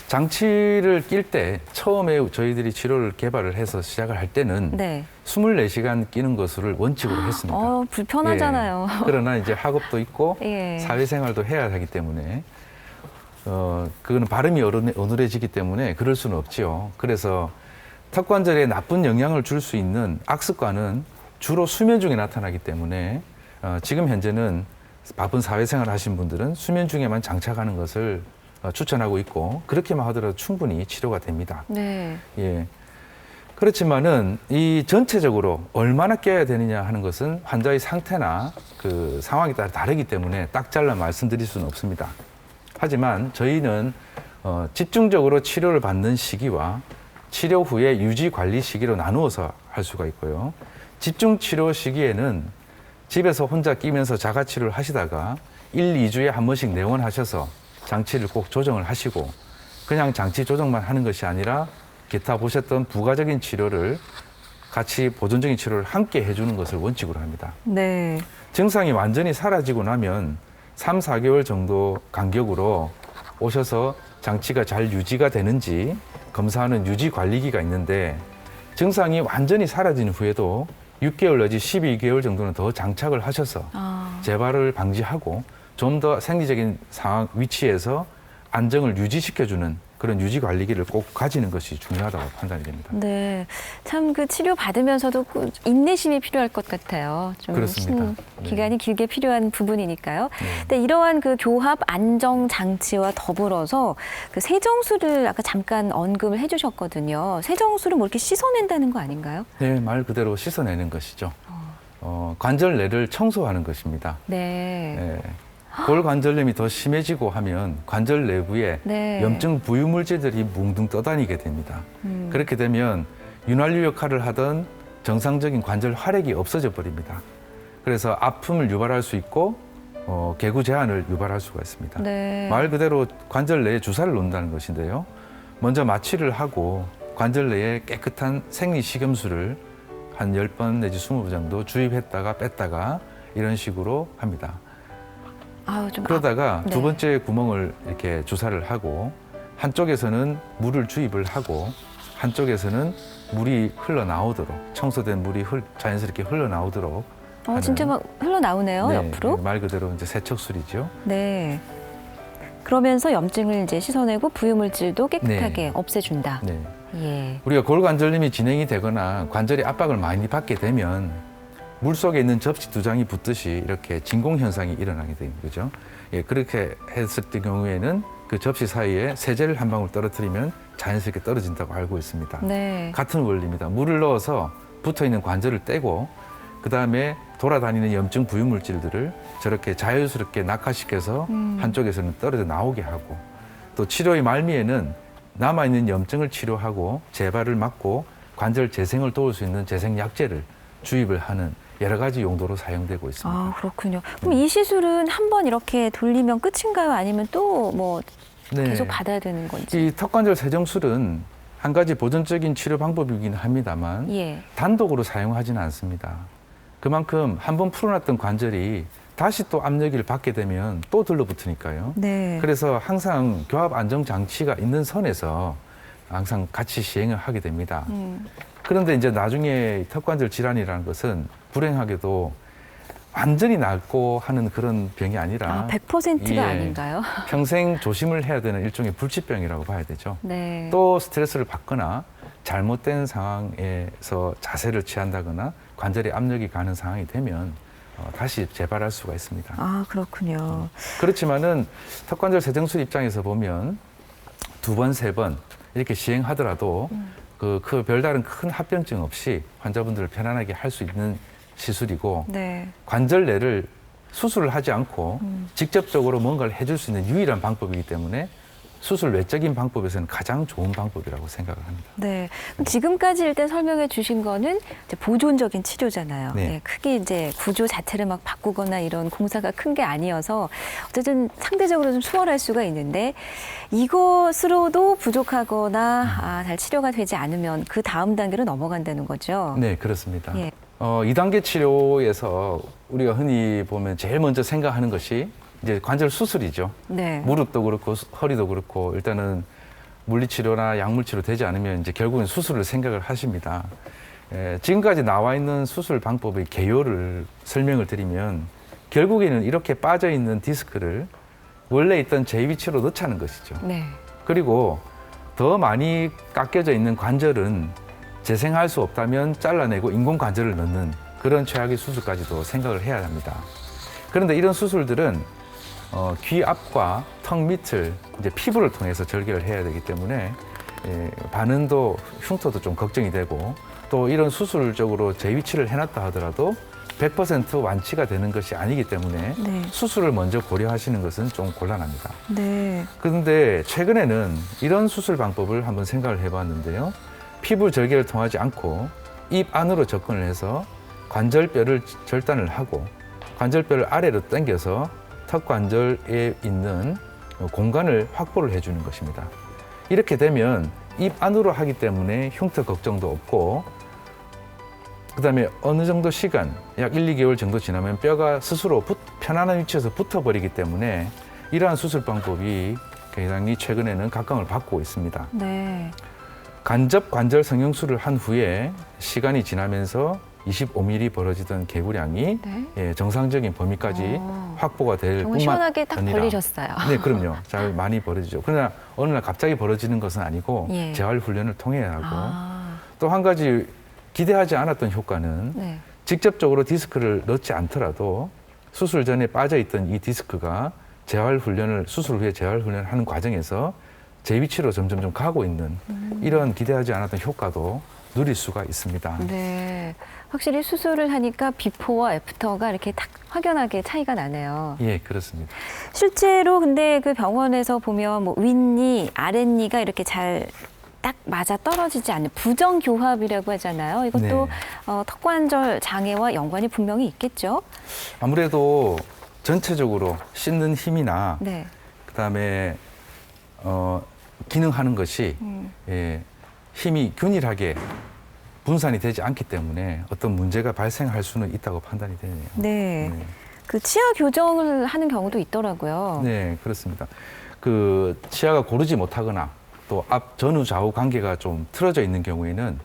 S3: 장치를 낄 때 처음에 저희들이 치료를 개발을 해서 시작을 할 때는
S2: 네.
S3: 24시간 끼는 것을 원칙으로 했습니다.
S2: 불편하잖아요.
S3: 예. 그러나 이제 학업도 있고
S2: 예.
S3: 사회생활도 해야 하기 때문에 그거는 발음이 어눌해지기 때문에 그럴 수는 없지요. 그래서 턱관절에 나쁜 영향을 줄 수 있는 악습관은 주로 수면 중에 나타나기 때문에 지금 현재는 바쁜 사회생활 하신 분들은 수면 중에만 장착하는 것을 추천하고 있고 그렇게만 하더라도 충분히 치료가 됩니다.
S2: 네.
S3: 예. 그렇지만은 이 전체적으로 얼마나 깨야 되느냐 하는 것은 환자의 상태나 그 상황에 따라 다르기 때문에 딱 잘라 말씀드릴 수는 없습니다. 하지만 저희는 집중적으로 치료를 받는 시기와 치료 후에 유지 관리 시기로 나누어서 할 수가 있고요. 집중 치료 시기에는 집에서 혼자 끼면서 자가 치료를 하시다가 1, 2주에 한 번씩 내원하셔서 장치를 꼭 조정을 하시고 그냥 장치 조정만 하는 것이 아니라 기타 보셨던 부가적인 치료를 같이 보존적인 치료를 함께 해주는 것을 원칙으로 합니다.
S2: 네.
S3: 증상이 완전히 사라지고 나면 3, 4개월 정도 간격으로 오셔서 장치가 잘 유지가 되는지 검사하는 유지 관리기가 있는데 증상이 완전히 사라진 후에도 6개월 내지 12개월 정도는 더 장착을 하셔서 재발을 방지하고 좀 더 생리적인 상황 위치에서 안정을 유지시켜주는 그런 유지 관리기를 꼭 가지는 것이 중요하다고 판단이 됩니다.
S2: 네. 참 그 치료 받으면서도 그 인내심이 필요할 것 같아요. 좀
S3: 그렇습니다.
S2: 기간이 길게 필요한 부분이니까요.
S3: 네.
S2: 근데 이러한 그 교합 안정 장치와 더불어서 그 세정술을 아까 잠깐 언급을 해주셨거든요. 세정술은 뭐 이렇게 씻어낸다는 거 아닌가요?
S3: 네, 말 그대로 씻어내는 것이죠. 관절 내를 청소하는 것입니다.
S2: 네.
S3: 네. 골관절염이 더 심해지고 하면 관절 내부에
S2: 네.
S3: 염증 부유물질들이 뭉둥 떠다니게 됩니다. 그렇게 되면 윤활유 역할을 하던 정상적인 관절 활액이 없어져 버립니다. 그래서 아픔을 유발할 수 있고 개구 제한을 유발할 수가 있습니다.
S2: 네.
S3: 말 그대로 관절 내에 주사를 놓는다는 것인데요. 먼저 마취를 하고 관절 내에 깨끗한 생리식염수를 한 10번 내지 20번 정도 주입했다가 뺐다가 이런 식으로 합니다.
S2: 아우, 좀
S3: 그러다가
S2: 네.
S3: 두 번째 구멍을 이렇게 주사를 하고 한쪽에서는 물을 주입을 하고 한쪽에서는 물이 흘러나오도록 청소된 물이 자연스럽게 흘러나오도록 하는,
S2: 진짜 막 흘러나오네요,
S3: 네,
S2: 옆으로.
S3: 말 그대로 이제 세척술이죠.
S2: 네. 그러면서 염증을 이제 씻어내고 부유물질도 깨끗하게
S3: 네.
S2: 없애준다.
S3: 네.
S2: 예.
S3: 우리가 골관절염이 진행이 되거나 관절이 압박을 많이 받게 되면 물 속에 있는 접시 두 장이 붙듯이 이렇게 진공 현상이 일어나게 되는 거죠. 예, 그렇게 했을 때 경우에는 그 접시 사이에 세제를 한 방울 떨어뜨리면 자연스럽게 떨어진다고 알고 있습니다.
S2: 네.
S3: 같은 원리입니다. 물을 넣어서 붙어 있는 관절을 떼고 그 다음에 돌아다니는 염증 부유물질들을 저렇게 자연스럽게 낙하시켜서 한쪽에서는 떨어져 나오게 하고 또 치료의 말미에는 남아있는 염증을 치료하고 재발을 막고 관절 재생을 도울 수 있는 재생약제를 주입을 하는 여러 가지 용도로 사용되고 있습니다.
S2: 아, 그렇군요. 그럼 이 시술은 한 번 이렇게 돌리면 끝인가요? 아니면 또 뭐
S3: 네.
S2: 계속 받아야 되는 건지?
S3: 이 턱관절 세정술은 한 가지 보존적인 치료 방법이긴 합니다만
S2: 예.
S3: 단독으로 사용하지는 않습니다. 그만큼 한 번 풀어놨던 관절이 다시 또 압력을 받게 되면 또 들러붙으니까요.
S2: 네.
S3: 그래서 항상 교합 안정 장치가 있는 선에서 항상 같이 시행을 하게 됩니다. 그런데 이제 나중에 턱관절 질환이라는 것은 불행하게도 완전히 낫고 하는 그런 병이 아니라
S2: 100%가
S3: 예,
S2: 아닌가요?
S3: 평생 조심을 해야 되는 일종의 불치병이라고 봐야 되죠.
S2: 네.
S3: 또 스트레스를 받거나 잘못된 상황에서 자세를 취한다거나 관절에 압력이 가는 상황이 되면 다시 재발할 수가 있습니다.
S2: 아, 그렇군요.
S3: 그렇지만은 턱관절 세정술 입장에서 보면 2번, 3번 이렇게 시행하더라도 그 별다른 큰 합병증 없이 환자분들을 편안하게 할 수 있는 시술이고
S2: 네.
S3: 관절 내를 수술을 하지 않고 직접적으로 뭔가를 해줄 수 있는 유일한 방법이기 때문에 수술 외적인 방법에서는 가장 좋은 방법이라고 생각을 합니다.
S2: 네. 그럼 지금까지 일단 설명해 주신 거는 이제 보존적인 치료잖아요.
S3: 네.
S2: 네, 크게 이제 구조 자체를 막 바꾸거나 이런 공사가 큰 게 아니어서 어쨌든 상대적으로 좀 수월할 수가 있는데 이것으로도 부족하거나 잘 치료가 되지 않으면 그 다음 단계로 넘어간다는 거죠.
S3: 네, 그렇습니다.
S2: 예.
S3: 2단계 치료에서 우리가 흔히 보면 제일 먼저 생각하는 것이 이제 관절 수술이죠.
S2: 네.
S3: 무릎도 그렇고 허리도 그렇고 일단은 물리치료나 약물치료 되지 않으면 이제 결국은 수술을 생각을 하십니다. 지금까지 나와 있는 수술 방법의 개요를 설명을 드리면 결국에는 이렇게 빠져 있는 디스크를 원래 있던 제 위치로 넣자는 것이죠.
S2: 네.
S3: 그리고 더 많이 깎여져 있는 관절은 재생할 수 없다면 잘라내고 인공 관절을 넣는 그런 최악의 수술까지도 생각을 해야 합니다. 그런데 이런 수술들은 귀 앞과 턱 밑을 이제 피부를 통해서 절개를 해야 되기 때문에 반응도 흉터도 좀 걱정이 되고 또 이런 수술적으로 재위치를 해놨다 하더라도 100% 완치가 되는 것이 아니기 때문에
S2: 네.
S3: 수술을 먼저 고려하시는 것은 좀 곤란합니다.
S2: 네.
S3: 그런데 최근에는 이런 수술 방법을 한번 생각을 해봤는데요. 피부 절개를 통하지 않고 입 안으로 접근을 해서 관절뼈를 절단을 하고 관절뼈를 아래로 당겨서 턱 관절에 있는 공간을 확보를 해주는 것입니다. 이렇게 되면 입 안으로 하기 때문에 흉터 걱정도 없고 그다음에 어느 정도 시간, 약 1, 2개월 정도 지나면 뼈가 스스로 편안한 위치에서 붙어버리기 때문에 이러한 수술 방법이 굉장히 최근에는 각광을 받고 있습니다.
S2: 네.
S3: 간접 관절 성형술을 한 후에 시간이 지나면서 25mm 벌어지던 개구량이
S2: 네.
S3: 정상적인 범위까지 확보가 될
S2: 정말
S3: 뿐만
S2: 시원하게 딱
S3: 아니라
S2: 벌리셨어요.
S3: 네, 그럼요. 잘 많이 벌어지죠. 그러나 어느 날 갑자기 벌어지는 것은 아니고
S2: 예.
S3: 재활 훈련을 통해야 하고
S2: 아,
S3: 또 한 가지 기대하지 않았던 효과는
S2: 네.
S3: 직접적으로 디스크를 넣지 않더라도 수술 전에 빠져있던 이 디스크가 수술 후에 재활 훈련을 하는 과정에서 제 위치로 점점 좀 가고 있는 이런 기대하지 않았던 효과도 누릴 수가 있습니다.
S2: 네. 확실히 수술을 하니까 비포와 애프터가 이렇게 딱 확연하게 차이가 나네요.
S3: 예, 그렇습니다.
S2: 실제로 근데 그 병원에서 보면 뭐 윗니, 아랫니가 이렇게 잘 딱 맞아 떨어지지 않는 부정교합이라고 하잖아요. 이것도
S3: 네.
S2: 턱관절 장애와 연관이 분명히 있겠죠?
S3: 아무래도 전체적으로 씻는 힘이나
S2: 네.
S3: 그다음에 기능하는 것이 힘이 균일하게 분산이 되지 않기 때문에 어떤 문제가 발생할 수는 있다고 판단이 되네요.
S2: 네. 그 치아 교정을 하는 경우도 있더라고요.
S3: 네, 그렇습니다. 그 치아가 고르지 못하거나 또 앞 전후 좌우 관계가 좀 틀어져 있는 경우에는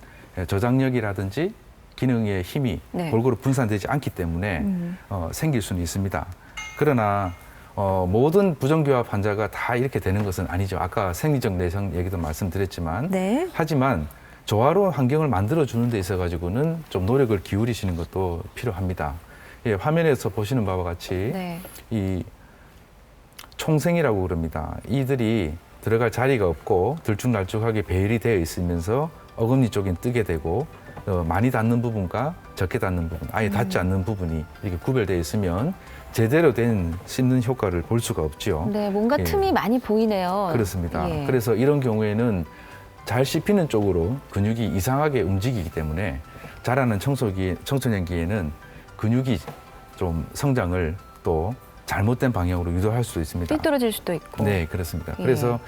S3: 저장력이라든지 기능의 힘이
S2: 네.
S3: 골고루 분산되지 않기 때문에 생길 수는 있습니다. 그러나 모든 부정교합 환자가 다 이렇게 되는 것은 아니죠. 아까 생리적 내성 얘기도 말씀드렸지만
S2: 네.
S3: 하지만 조화로운 환경을 만들어주는 데 있어 가지고는 좀 노력을 기울이시는 것도 필요합니다. 예, 화면에서 보시는 바와 같이
S2: 네.
S3: 이 총생이라고 그럽니다. 이들이 들어갈 자리가 없고 들쭉날쭉하게 배열이 되어 있으면서 어금니 쪽엔 뜨게 되고 많이 닿는 부분과 적게 닿는 부분, 아예 닿지 않는 부분이 이렇게 구별되어 있으면 제대로 된 씹는 효과를 볼 수가 없죠.
S2: 네, 뭔가
S3: 예.
S2: 틈이 많이 보이네요.
S3: 그렇습니다.
S2: 예.
S3: 그래서 이런 경우에는 잘 씹히는 쪽으로 근육이 이상하게 움직이기 때문에 자라는 청소년기에는 근육이 좀 성장을 또 잘못된 방향으로 유도할 수도 있습니다.
S2: 삐뚤어질 수도 있고.
S3: 네, 그렇습니다.
S2: 예.
S3: 그래서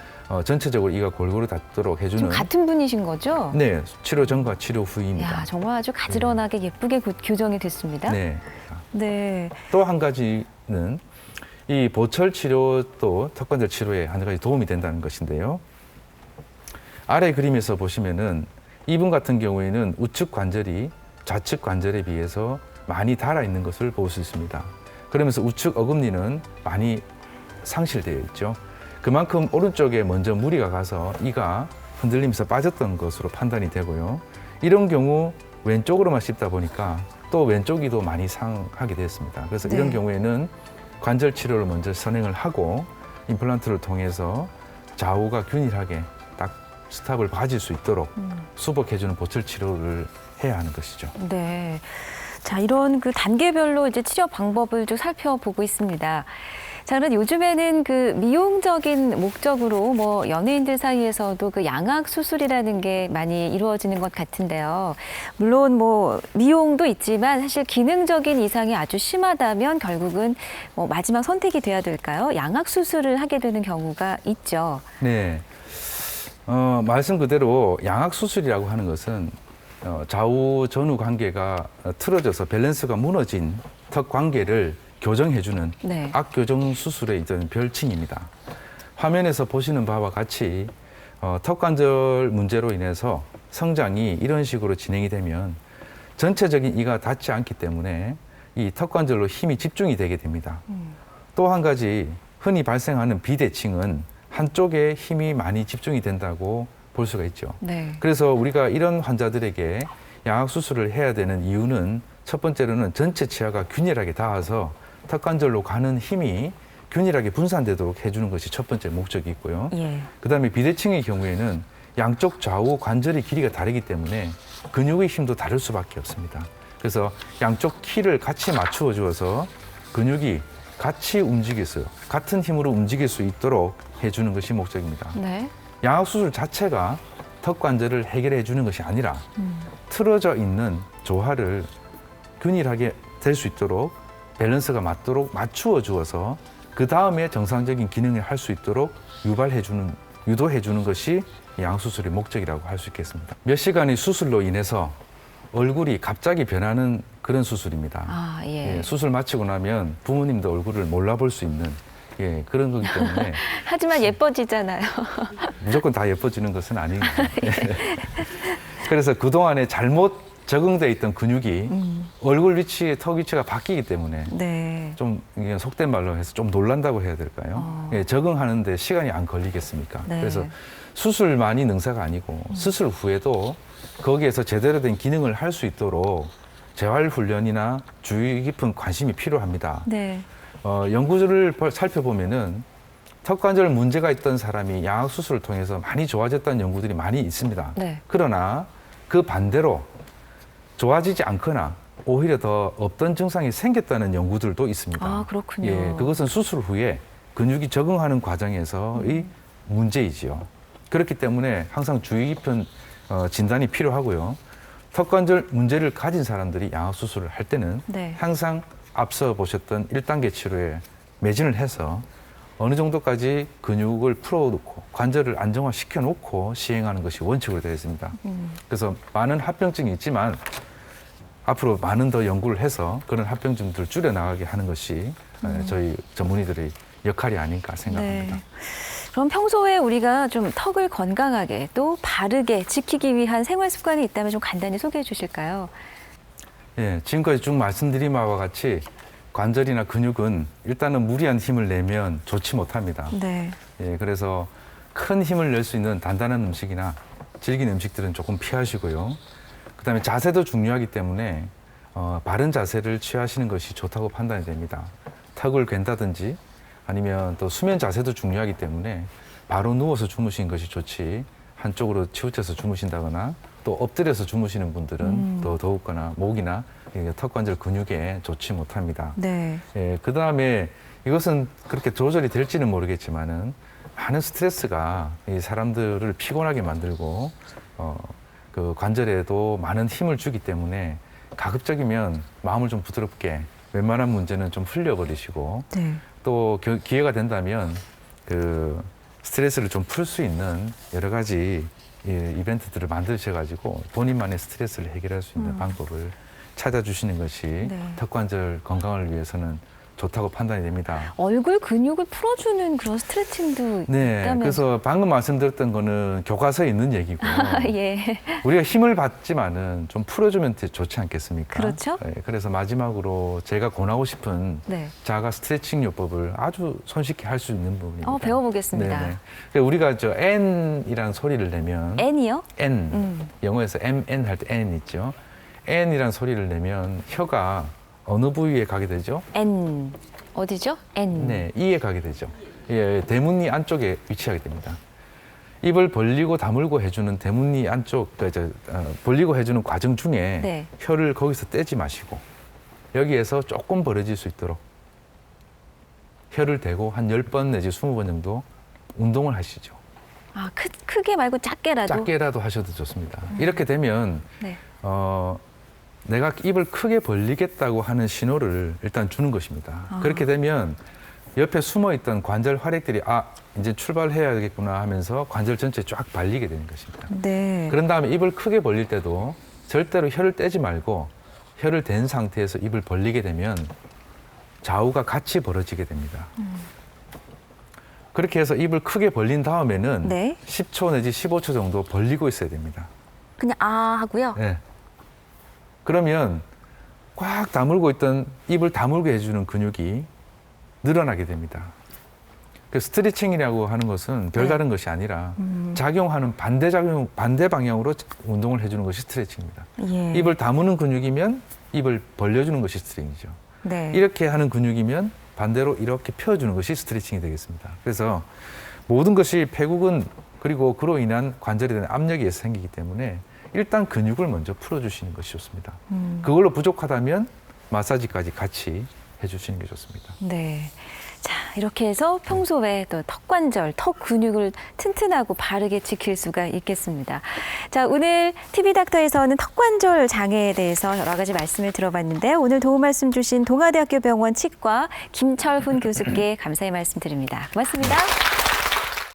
S3: 전체적으로 이가 골고루 닿도록 해주는
S2: 지금 같은 분이신 거죠?
S3: 네, 치료 전과 치료 후입니다.
S2: 야, 정말 아주 가지런하게 예쁘게 교정이 됐습니다.
S3: 네.
S2: 네.
S3: 또 한 가지는 이 보철 치료도 턱관절 치료에 한 가지 도움이 된다는 것인데요. 아래 그림에서 보시면은 이분 같은 경우에는 우측 관절이 좌측 관절에 비해서 많이 닳아 있는 것을 볼 수 있습니다. 그러면서 우측 어금니는 많이 상실되어 있죠. 그만큼 오른쪽에 먼저 무리가 가서 이가 흔들리면서 빠졌던 것으로 판단이 되고요. 이런 경우 왼쪽으로만 씹다 보니까 또 왼쪽 이도 많이 상하게 됐습니다. 그래서
S2: 네.
S3: 이런 경우에는 관절 치료를 먼저 선행을 하고 임플란트를 통해서 좌우가 균일하게 딱 스탑을 가질 수 있도록 수복해주는 보철 치료를 해야 하는 것이죠.
S2: 네. 자, 이런 그 단계별로 이제 치료 방법을 좀 살펴보고 있습니다. 자, 그럼 요즘에는 그 미용적인 목적으로 뭐 연예인들 사이에서도 그 양악 수술이라는 게 많이 이루어지는 것 같은데요. 물론 뭐 미용도 있지만 사실 기능적인 이상이 아주 심하다면 결국은 뭐 마지막 선택이 돼야 될까요? 양악 수술을 하게 되는 경우가 있죠.
S3: 네. 말씀 그대로 양악 수술이라고 하는 것은 좌우 전후 관계가 틀어져서 밸런스가 무너진 턱 관계를 교정해주는
S2: 네.
S3: 악교정 수술의 이전 별칭입니다. 화면에서 보시는 바와 같이 턱관절 문제로 인해서 성장이 이런 식으로 진행이 되면 전체적인 이가 닿지 않기 때문에 이 턱관절로 힘이 집중이 되게 됩니다. 또 한 가지 흔히 발생하는 비대칭은 한쪽에 힘이 많이 집중이 된다고 볼 수가 있죠.
S2: 네.
S3: 그래서 우리가 이런 환자들에게 양악 수술을 해야 되는 이유는 첫 번째로는 전체 치아가 균일하게 닿아서 턱관절로 가는 힘이 균일하게 분산되도록 해주는 것이 첫 번째 목적이 있고요.
S2: 예.
S3: 그다음에 비대칭의 경우에는 양쪽 좌우 관절의 길이가 다르기 때문에 근육의 힘도 다를 수밖에 없습니다. 그래서 양쪽 키를 같이 맞추어 주어서 근육이 같이 움직여서 같은 힘으로 움직일 수 있도록 해주는 것이 목적입니다.
S2: 네.
S3: 양악 수술 자체가 턱 관절을 해결해 주는 것이 아니라 틀어져 있는 조화를 균일하게 될 수 있도록 밸런스가 맞도록 맞추어 주어서 그 다음에 정상적인 기능을 할 수 있도록 유도해 주는 것이 양악 수술의 목적이라고 할 수 있겠습니다. 몇 시간의 수술로 인해서 얼굴이 갑자기 변하는 그런 수술입니다.
S2: 아, 예.
S3: 예, 수술 마치고 나면 부모님도 얼굴을 몰라볼 수 있는 그런 거기 때문에
S2: 하지만 예뻐지잖아요.
S3: 무조건 다 예뻐지는 것은 아닙니다. 그래서 그동안에 잘못 적응돼 있던 근육이 얼굴 위치에 턱 위치가 바뀌기 때문에
S2: 네.
S3: 좀 이게 속된 말로 해서 좀 놀란다고 해야 될까요? 적응하는데 시간이 안 걸리겠습니까?
S2: 네.
S3: 그래서 수술만이 능사가 아니고 수술 후에도 거기에서 제대로 된 기능을 할 수 있도록 재활 훈련이나 주의 깊은 관심이 필요합니다.
S2: 네.
S3: 연구를 살펴보면은 턱관절 문제가 있던 사람이 양악 수술을 통해서 많이 좋아졌다는 연구들이 많이 있습니다.
S2: 네.
S3: 그러나 그 반대로 좋아지지 않거나 오히려 더 없던 증상이 생겼다는 연구들도 있습니다.
S2: 아, 그렇군요.
S3: 예, 그것은 수술 후에 근육이 적응하는 과정에서의 문제이지요. 그렇기 때문에 항상 주의 깊은 진단이 필요하고요. 턱관절 문제를 가진 사람들이 양악 수술을 할 때는
S2: 네.
S3: 항상 앞서 보셨던 1단계 치료에 매진을 해서 어느 정도까지 근육을 풀어놓고 관절을 안정화시켜 놓고 시행하는 것이 원칙으로 되어 있습니다. 그래서 많은 합병증이 있지만 앞으로 많은 더 연구를 해서 그런 합병증들을 줄여나가게 하는 것이 저희 전문의들의 역할이 아닌가 생각합니다.
S2: 네. 그럼 평소에 우리가 좀 턱을 건강하게 또 바르게 지키기 위한 생활 습관이 있다면 좀 간단히 소개해 주실까요?
S3: 예, 지금까지 쭉 말씀드린 바와 같이 관절이나 근육은 일단은 무리한 힘을 내면 좋지 못합니다.
S2: 네.
S3: 예, 그래서 큰 힘을 낼 수 있는 단단한 음식이나 질긴 음식들은 조금 피하시고요. 그다음에 자세도 중요하기 때문에 바른 자세를 취하시는 것이 좋다고 판단이 됩니다. 턱을 괸다든지 아니면 또 수면 자세도 중요하기 때문에 바로 누워서 주무시는 것이 좋지 한쪽으로 치우쳐서 주무신다거나 또 엎드려서 주무시는 분들은 더 더욱거나 목이나 턱관절 근육에 좋지 못합니다.
S2: 네.
S3: 예, 그 다음에 이것은 그렇게 조절이 될지는 모르겠지만은 많은 스트레스가 이 사람들을 피곤하게 만들고 그 관절에도 많은 힘을 주기 때문에 가급적이면 마음을 좀 부드럽게 웬만한 문제는 좀 흘려버리시고
S2: 네.
S3: 또 기회가 된다면 그 스트레스를 좀 풀 수 있는 여러 가지 이벤트들을 만드셔가지고 본인만의 스트레스를 해결할 수 있는 방법을 찾아주시는 것이
S2: 네.
S3: 턱관절 건강을 위해서는 좋다고 판단이 됩니다.
S2: 얼굴 근육을 풀어주는 그런 스트레칭도
S3: 네,
S2: 있다면서.
S3: 그래서 방금 말씀드렸던 거는 교과서에 있는 얘기고
S2: 예.
S3: 우리가 힘을 받지만은 좀 풀어주면 좋지 않겠습니까?
S2: 그렇죠.
S3: 네, 그래서 마지막으로 제가 권하고 싶은
S2: 네.
S3: 자가 스트레칭 요법을 아주 손쉽게 할 수 있는 부분입니다.
S2: 배워보겠습니다.
S3: 네네. 그러니까 우리가 저 N이라는 소리를 내면
S2: N이요?
S3: N, 영어에서 MN 할 때 N 있죠. N이라는 소리를 내면 혀가 어느 부위에 가게 되죠?
S2: N. 어디죠? N.
S3: 네, 이에 가게 되죠. 예, 대문니 안쪽에 위치하게 됩니다. 입을 벌리고 다물고 해주는 대문니 안쪽, 벌리고 해주는 과정 중에
S2: 네.
S3: 혀를 거기서 떼지 마시고 여기에서 조금 벌어질 수 있도록 혀를 대고 한 10번 내지 20번 정도 운동을 하시죠.
S2: 아, 크게 말고 작게라도?
S3: 작게라도 하셔도 좋습니다. 이렇게 되면
S2: 네.
S3: 내가 입을 크게 벌리겠다고 하는 신호를 일단 주는 것입니다. 그렇게 되면 옆에 숨어있던 관절 활액들이 이제 출발해야겠구나 하면서 관절 전체에 쫙 발리게 되는 것입니다.
S2: 네.
S3: 그런 다음에 입을 크게 벌릴 때도 절대로 혀를 떼지 말고 혀를 댄 상태에서 입을 벌리게 되면 좌우가 같이 벌어지게 됩니다. 그렇게 해서 입을 크게 벌린 다음에는
S2: 네.
S3: 10초 내지 15초 정도 벌리고 있어야 됩니다.
S2: 그냥 하고요?
S3: 네. 그러면 꽉 다물고 있던 입을 다물게 해주는 근육이 늘어나게 됩니다. 그 스트레칭이라고 하는 것은 별다른 것이 아니라 작용하는 반대 방향으로 운동을 해주는 것이 스트레칭입니다.
S2: 예.
S3: 입을 다무는 근육이면 입을 벌려주는 것이 스트레칭이죠.
S2: 네.
S3: 이렇게 하는 근육이면 반대로 이렇게 펴주는 것이 스트레칭이 되겠습니다. 그래서 모든 것이 폐국은 그리고 그로 인한 관절에 대한 압력에 의해서 생기기 때문에 일단 근육을 먼저 풀어주시는 것이 좋습니다. 그걸로 부족하다면 마사지까지 같이 해주시는 게 좋습니다.
S2: 네. 자, 이렇게 해서 평소에 또 턱관절, 턱 근육을 튼튼하고 바르게 지킬 수가 있겠습니다. 자, 오늘 TV닥터에서는 턱관절 장애에 대해서 여러 가지 말씀을 들어봤는데 오늘 도움 말씀 주신 동아대학교 병원 치과 김철훈 교수께 감사의 말씀 드립니다. 고맙습니다.